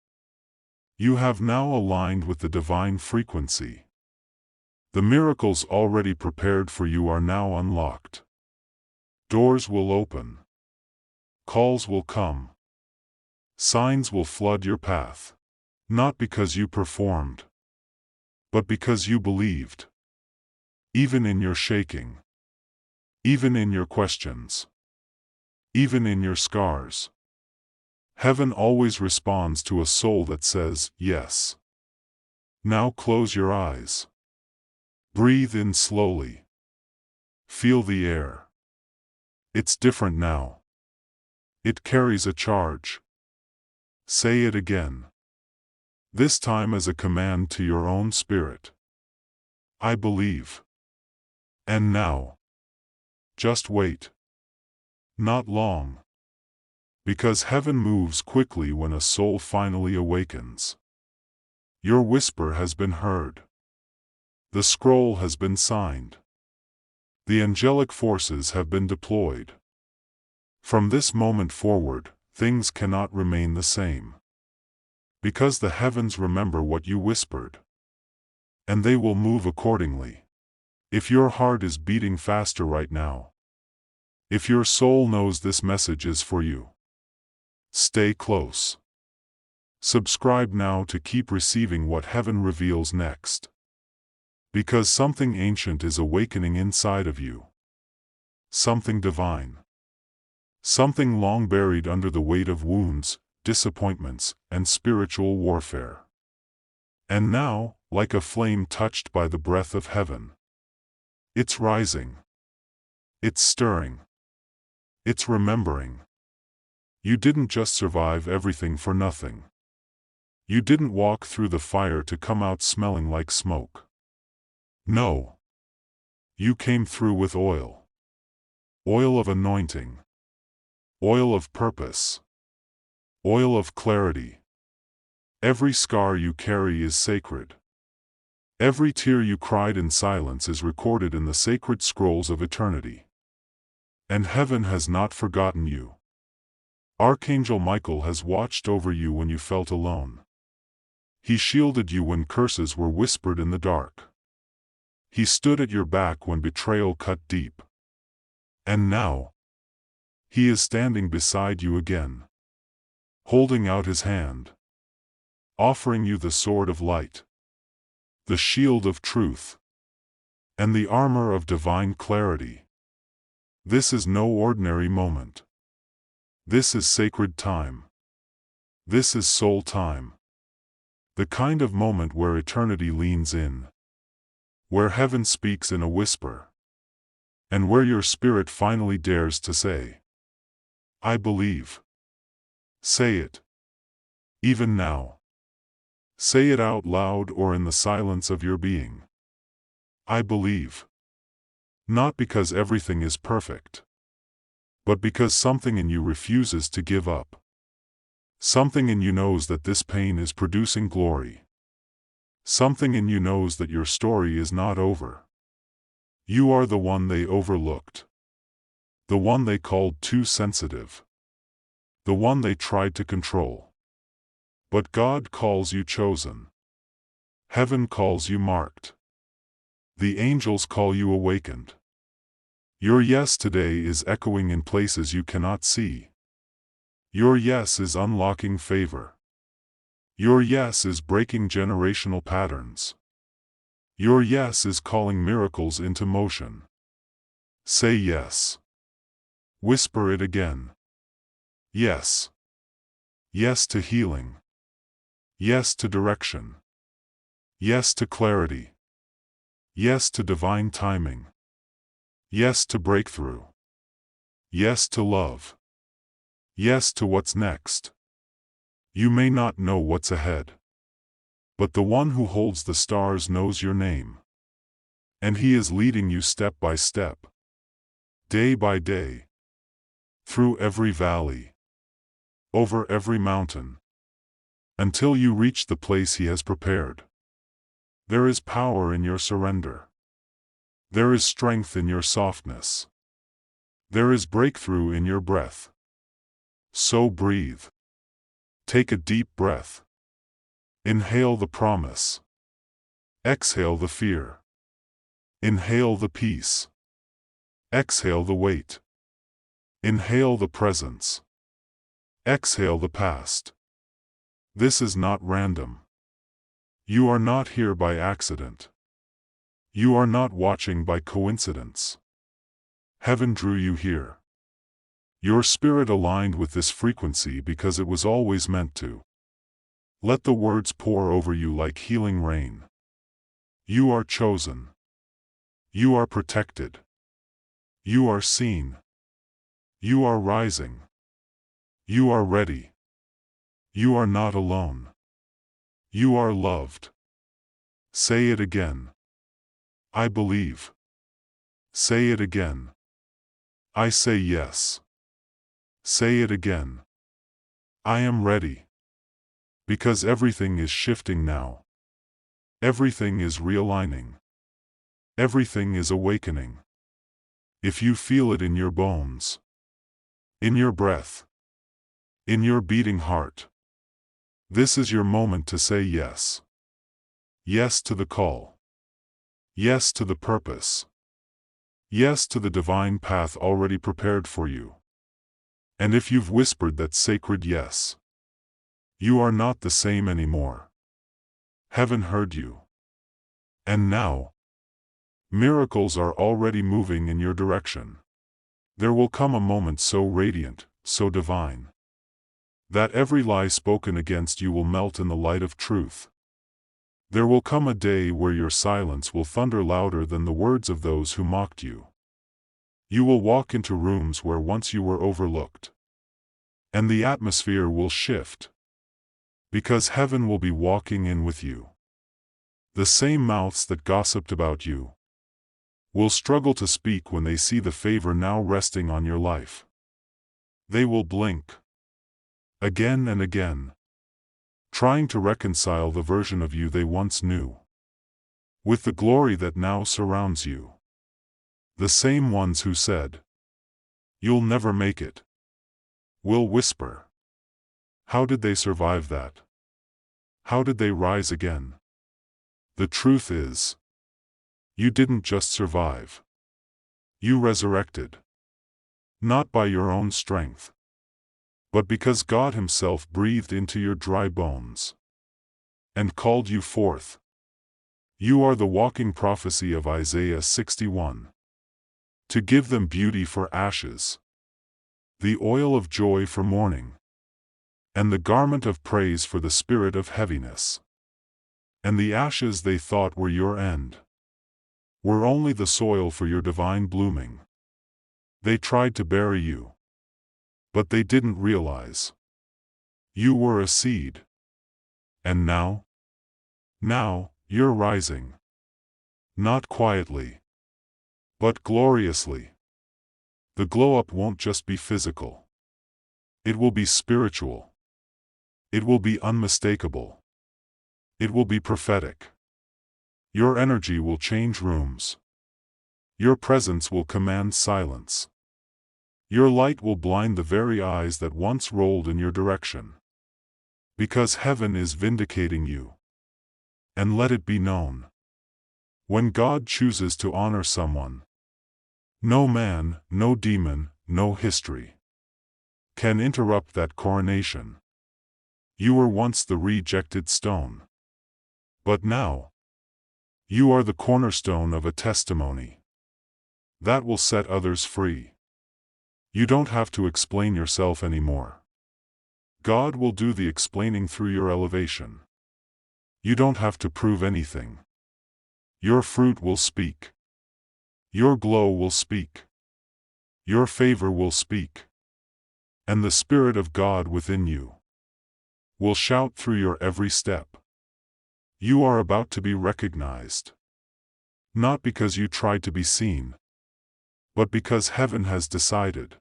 You have now aligned with the divine frequency. The miracles already prepared for you are now unlocked. Doors will open. Calls will come. Signs will flood your path. Not because you performed, but because you believed. Even in your shaking. Even in your questions. Even in your scars. Heaven always responds to a soul that says, yes. Now close your eyes. Breathe in slowly. Feel the air. It's different now. It carries a charge. Say it again. This time as a command to your own spirit. I believe. And now. Just wait. Not long. Because heaven moves quickly when a soul finally awakens. Your whisper has been heard. The scroll has been signed. The angelic forces have been deployed. From this moment forward, things cannot remain the same. Because the heavens remember what you whispered. And they will move accordingly. If your heart is beating faster right now. If your soul knows this message is for you. Stay close. Subscribe now to keep receiving what heaven reveals next. Because something ancient is awakening inside of you. Something divine. Something long buried under the weight of wounds, disappointments, and spiritual warfare. And now, like a flame touched by the breath of heaven, it's rising. It's stirring. It's remembering. You didn't just survive everything for nothing. You didn't walk through the fire to come out smelling like smoke. No. You came through with oil. Oil of anointing. Oil of purpose. Oil of clarity. Every scar you carry is sacred. Every tear you cried in silence is recorded in the sacred scrolls of eternity. And heaven has not forgotten you. Archangel Michael has watched over you when you felt alone. He shielded you when curses were whispered in the dark. He stood at your back when betrayal cut deep. And now, he is standing beside you again, holding out his hand, offering you the sword of light, the shield of truth, and the armor of divine clarity. This is no ordinary moment. This is sacred time. This is soul time. The kind of moment where eternity leans in, where heaven speaks in a whisper, and where your spirit finally dares to say, I believe. Say it. Even now. Say it out loud or in the silence of your being. I believe. Not because everything is perfect, but because something in you refuses to give up. Something in you knows that this pain is producing glory. Something in you knows that your story is not over. You are the one they overlooked. The one they called too sensitive. The one they tried to control. But God calls you chosen. Heaven calls you marked. The angels call you awakened. Your yes today is echoing in places you cannot see. Your yes is unlocking favor. Your yes is breaking generational patterns. Your yes is calling miracles into motion. Say yes. Whisper it again. Yes. Yes to healing. Yes to direction. Yes to clarity. Yes to divine timing. Yes to breakthrough. Yes to love. Yes to what's next. You may not know what's ahead, but the one who holds the stars knows your name. And he is leading you step by step, day by day, through every valley, over every mountain, until you reach the place he has prepared. There is power in your surrender. There is strength in your softness. There is breakthrough in your breath. So breathe. Take a deep breath. Inhale the promise. Exhale the fear. Inhale the peace. Exhale the weight. Inhale the presence. Exhale the past. This is not random. You are not here by accident. You are not watching by coincidence. Heaven drew you here. Your spirit aligned with this frequency because it was always meant to. Let the words pour over you like healing rain. You are chosen. You are protected. You are seen. You are rising. You are ready. You are not alone. You are loved. Say it again. I believe. Say it again. I say yes. Say it again. I am ready. Because everything is shifting now. Everything is realigning. Everything is awakening. If you feel it in your bones, in your breath, in your beating heart, this is your moment to say yes. Yes to the call. Yes to the purpose. Yes to the divine path already prepared for you. And if you've whispered that sacred yes, you are not the same anymore. Heaven heard you. And now, Miracles are already moving in your direction. There will come a moment so radiant, so divine, that every lie spoken against you will melt in the light of truth. There will come a day where your silence will thunder louder than the words of those who mocked you. You will walk into rooms where once you were overlooked, and the atmosphere will shift, because heaven will be walking in with you. The same mouths that gossiped about you will struggle to speak when they see the favor now resting on your life. They will blink again and again, trying to reconcile the version of you they once knew with the glory that now surrounds you. The same ones who said, "You'll never make it," will whisper, "How did they survive that? How did they rise again?" The truth is, you didn't just survive. You resurrected. Not by your own strength, but because God Himself breathed into your dry bones and called you forth. You are the walking prophecy of Isaiah 61. To give them beauty for ashes, the oil of joy for mourning, and the garment of praise for the spirit of heaviness. And the ashes they thought were your end were only the soil for your divine blooming. They tried to bury you, but they didn't realize you were a seed. And now you're rising. Not quietly, but gloriously. The glow-up won't just be physical. It will be spiritual. It will be unmistakable. It will be prophetic. Your energy will change rooms. Your presence will command silence. Your light will blind the very eyes that once rolled in your direction. Because heaven is vindicating you. And let it be known, when God chooses to honor someone, no man, no demon, no history can interrupt that coronation. You were once the rejected stone, but now you are the cornerstone of a testimony that will set others free. You don't have to explain yourself anymore. God will do the explaining through your elevation. You don't have to prove anything. Your fruit will speak. Your glow will speak. Your favor will speak. And the Spirit of God within you will shout through your every step. You are about to be recognized. Not because you tried to be seen, but because heaven has decided.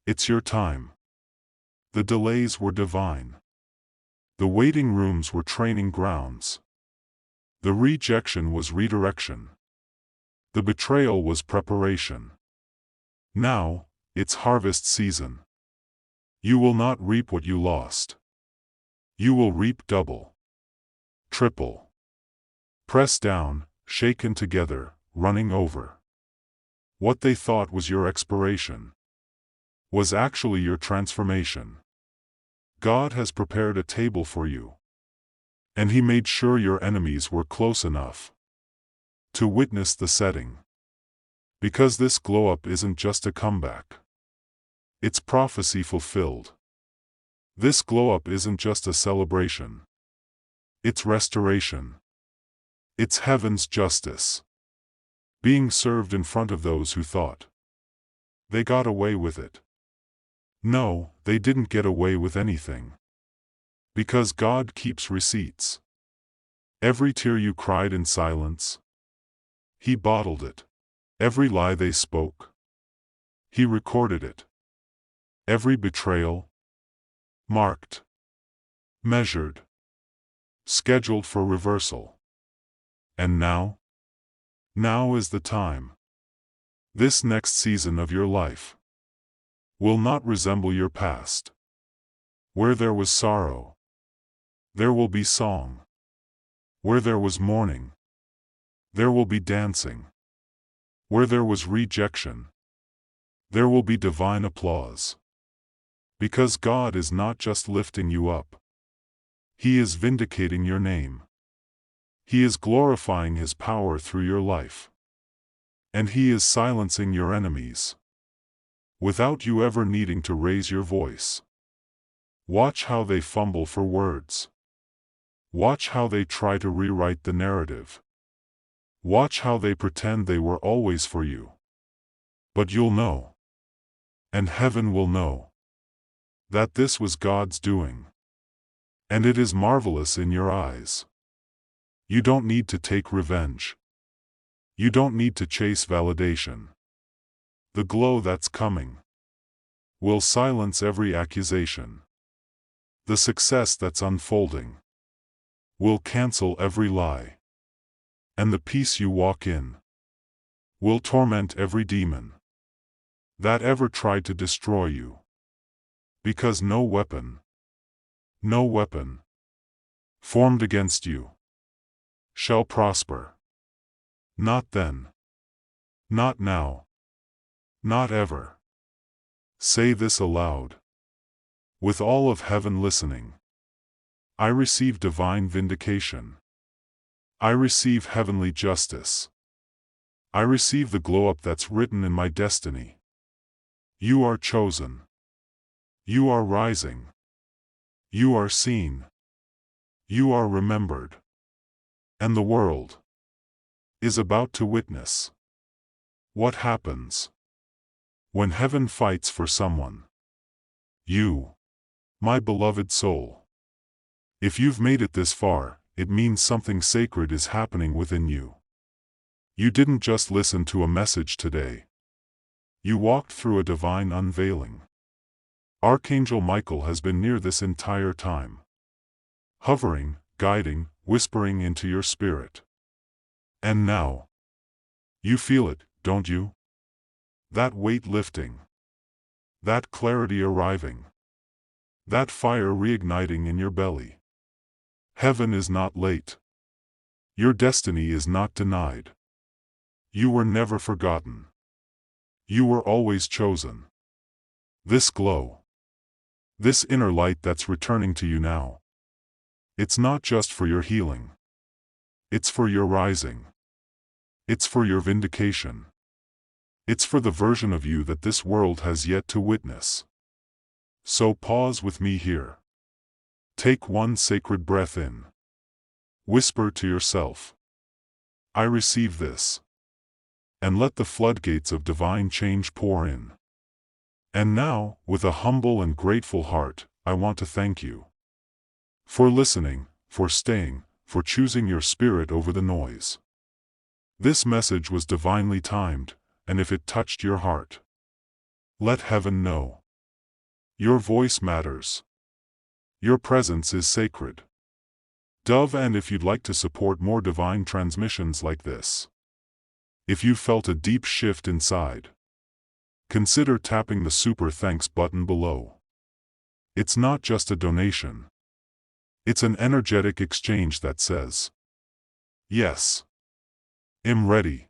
It's your time. The delays were divine. The waiting rooms were training grounds. The rejection was redirection. The betrayal was preparation. Now, it's harvest season. You will not reap what you lost. You will reap double, triple. Pressed down, shaken together, running over. What they thought was your expiration was actually your transformation. God has prepared a table for you, and He made sure your enemies were close enough to witness the setting. Because this glow-up isn't just a comeback. It's prophecy fulfilled. This glow-up isn't just a celebration. It's restoration. It's heaven's justice being served in front of those who thought they got away with it. No, they didn't get away with anything. Because God keeps receipts. Every tear you cried in silence, He bottled it. Every lie they spoke, He recorded it. Every betrayal, marked, measured, scheduled for reversal. And now is the time. This next season of your life will not resemble your past. Where there was sorrow, there will be song. Where there was mourning, there will be dancing. Where there was rejection, there will be divine applause. Because God is not just lifting you up. He is vindicating your name. He is glorifying His power through your life. And He is silencing your enemies, without you ever needing to raise your voice. Watch how they fumble for words. Watch how they try to rewrite the narrative. Watch how they pretend they were always for you. But you'll know, and heaven will know, that this was God's doing. And it is marvelous in your eyes. You don't need to take revenge. You don't need to chase validation. The glow that's coming will silence every accusation. The success that's unfolding will cancel every lie. And the peace you walk in will torment every demon that ever tried to destroy you. Because no weapon formed against you shall prosper. Not then. Not now. Not ever. Say this aloud, with all of heaven listening. I receive divine vindication. I receive heavenly justice. I receive the glow-up that's written in my destiny. You are chosen. You are rising. You are seen. You are remembered. And the world is about to witness what happens when heaven fights for someone. You, my beloved soul. If you've made it this far, it means something sacred is happening within you. You didn't just listen to a message today. You walked through a divine unveiling. Archangel Michael has been near this entire time, hovering, guiding, whispering into your spirit. And now, you feel it, don't you? That weight lifting. That clarity arriving. That fire reigniting in your belly. Heaven is not late. Your destiny is not denied. You were never forgotten. You were always chosen. This glow, this inner light that's returning to you now, it's not just for your healing. It's for your rising. It's for your vindication. It's for the version of you that this world has yet to witness. So pause with me here. Take one sacred breath in. Whisper to yourself, I receive this. And let the floodgates of divine change pour in. And now, with a humble and grateful heart, I want to thank you for listening, for staying, for choosing your spirit over the noise. This message was divinely timed, and if it touched your heart, let heaven know. Your voice matters. Your presence is sacred. Dove. And if you'd like to support more divine transmissions like this, if you felt a deep shift inside, consider tapping the Super Thanks button below. It's not just a donation. It's an energetic exchange that says, yes, I'm ready.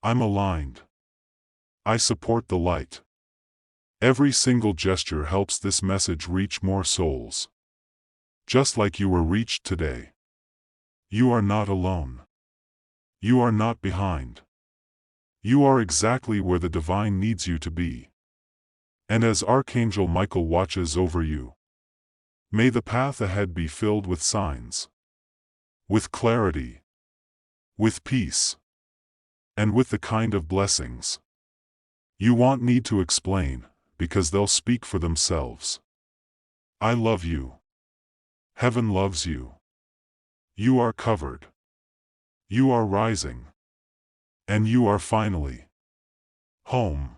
I'm aligned. I support the light. Every single gesture helps this message reach more souls. Just like you were reached today. You are not alone. You are not behind. You are exactly where the divine needs you to be. And as Archangel Michael watches over you, may the path ahead be filled with signs, with clarity, with peace, and with the kind of blessings you won't need to explain, because they'll speak for themselves. I love you. Heaven loves you. You are covered. You are rising. And you are finally home.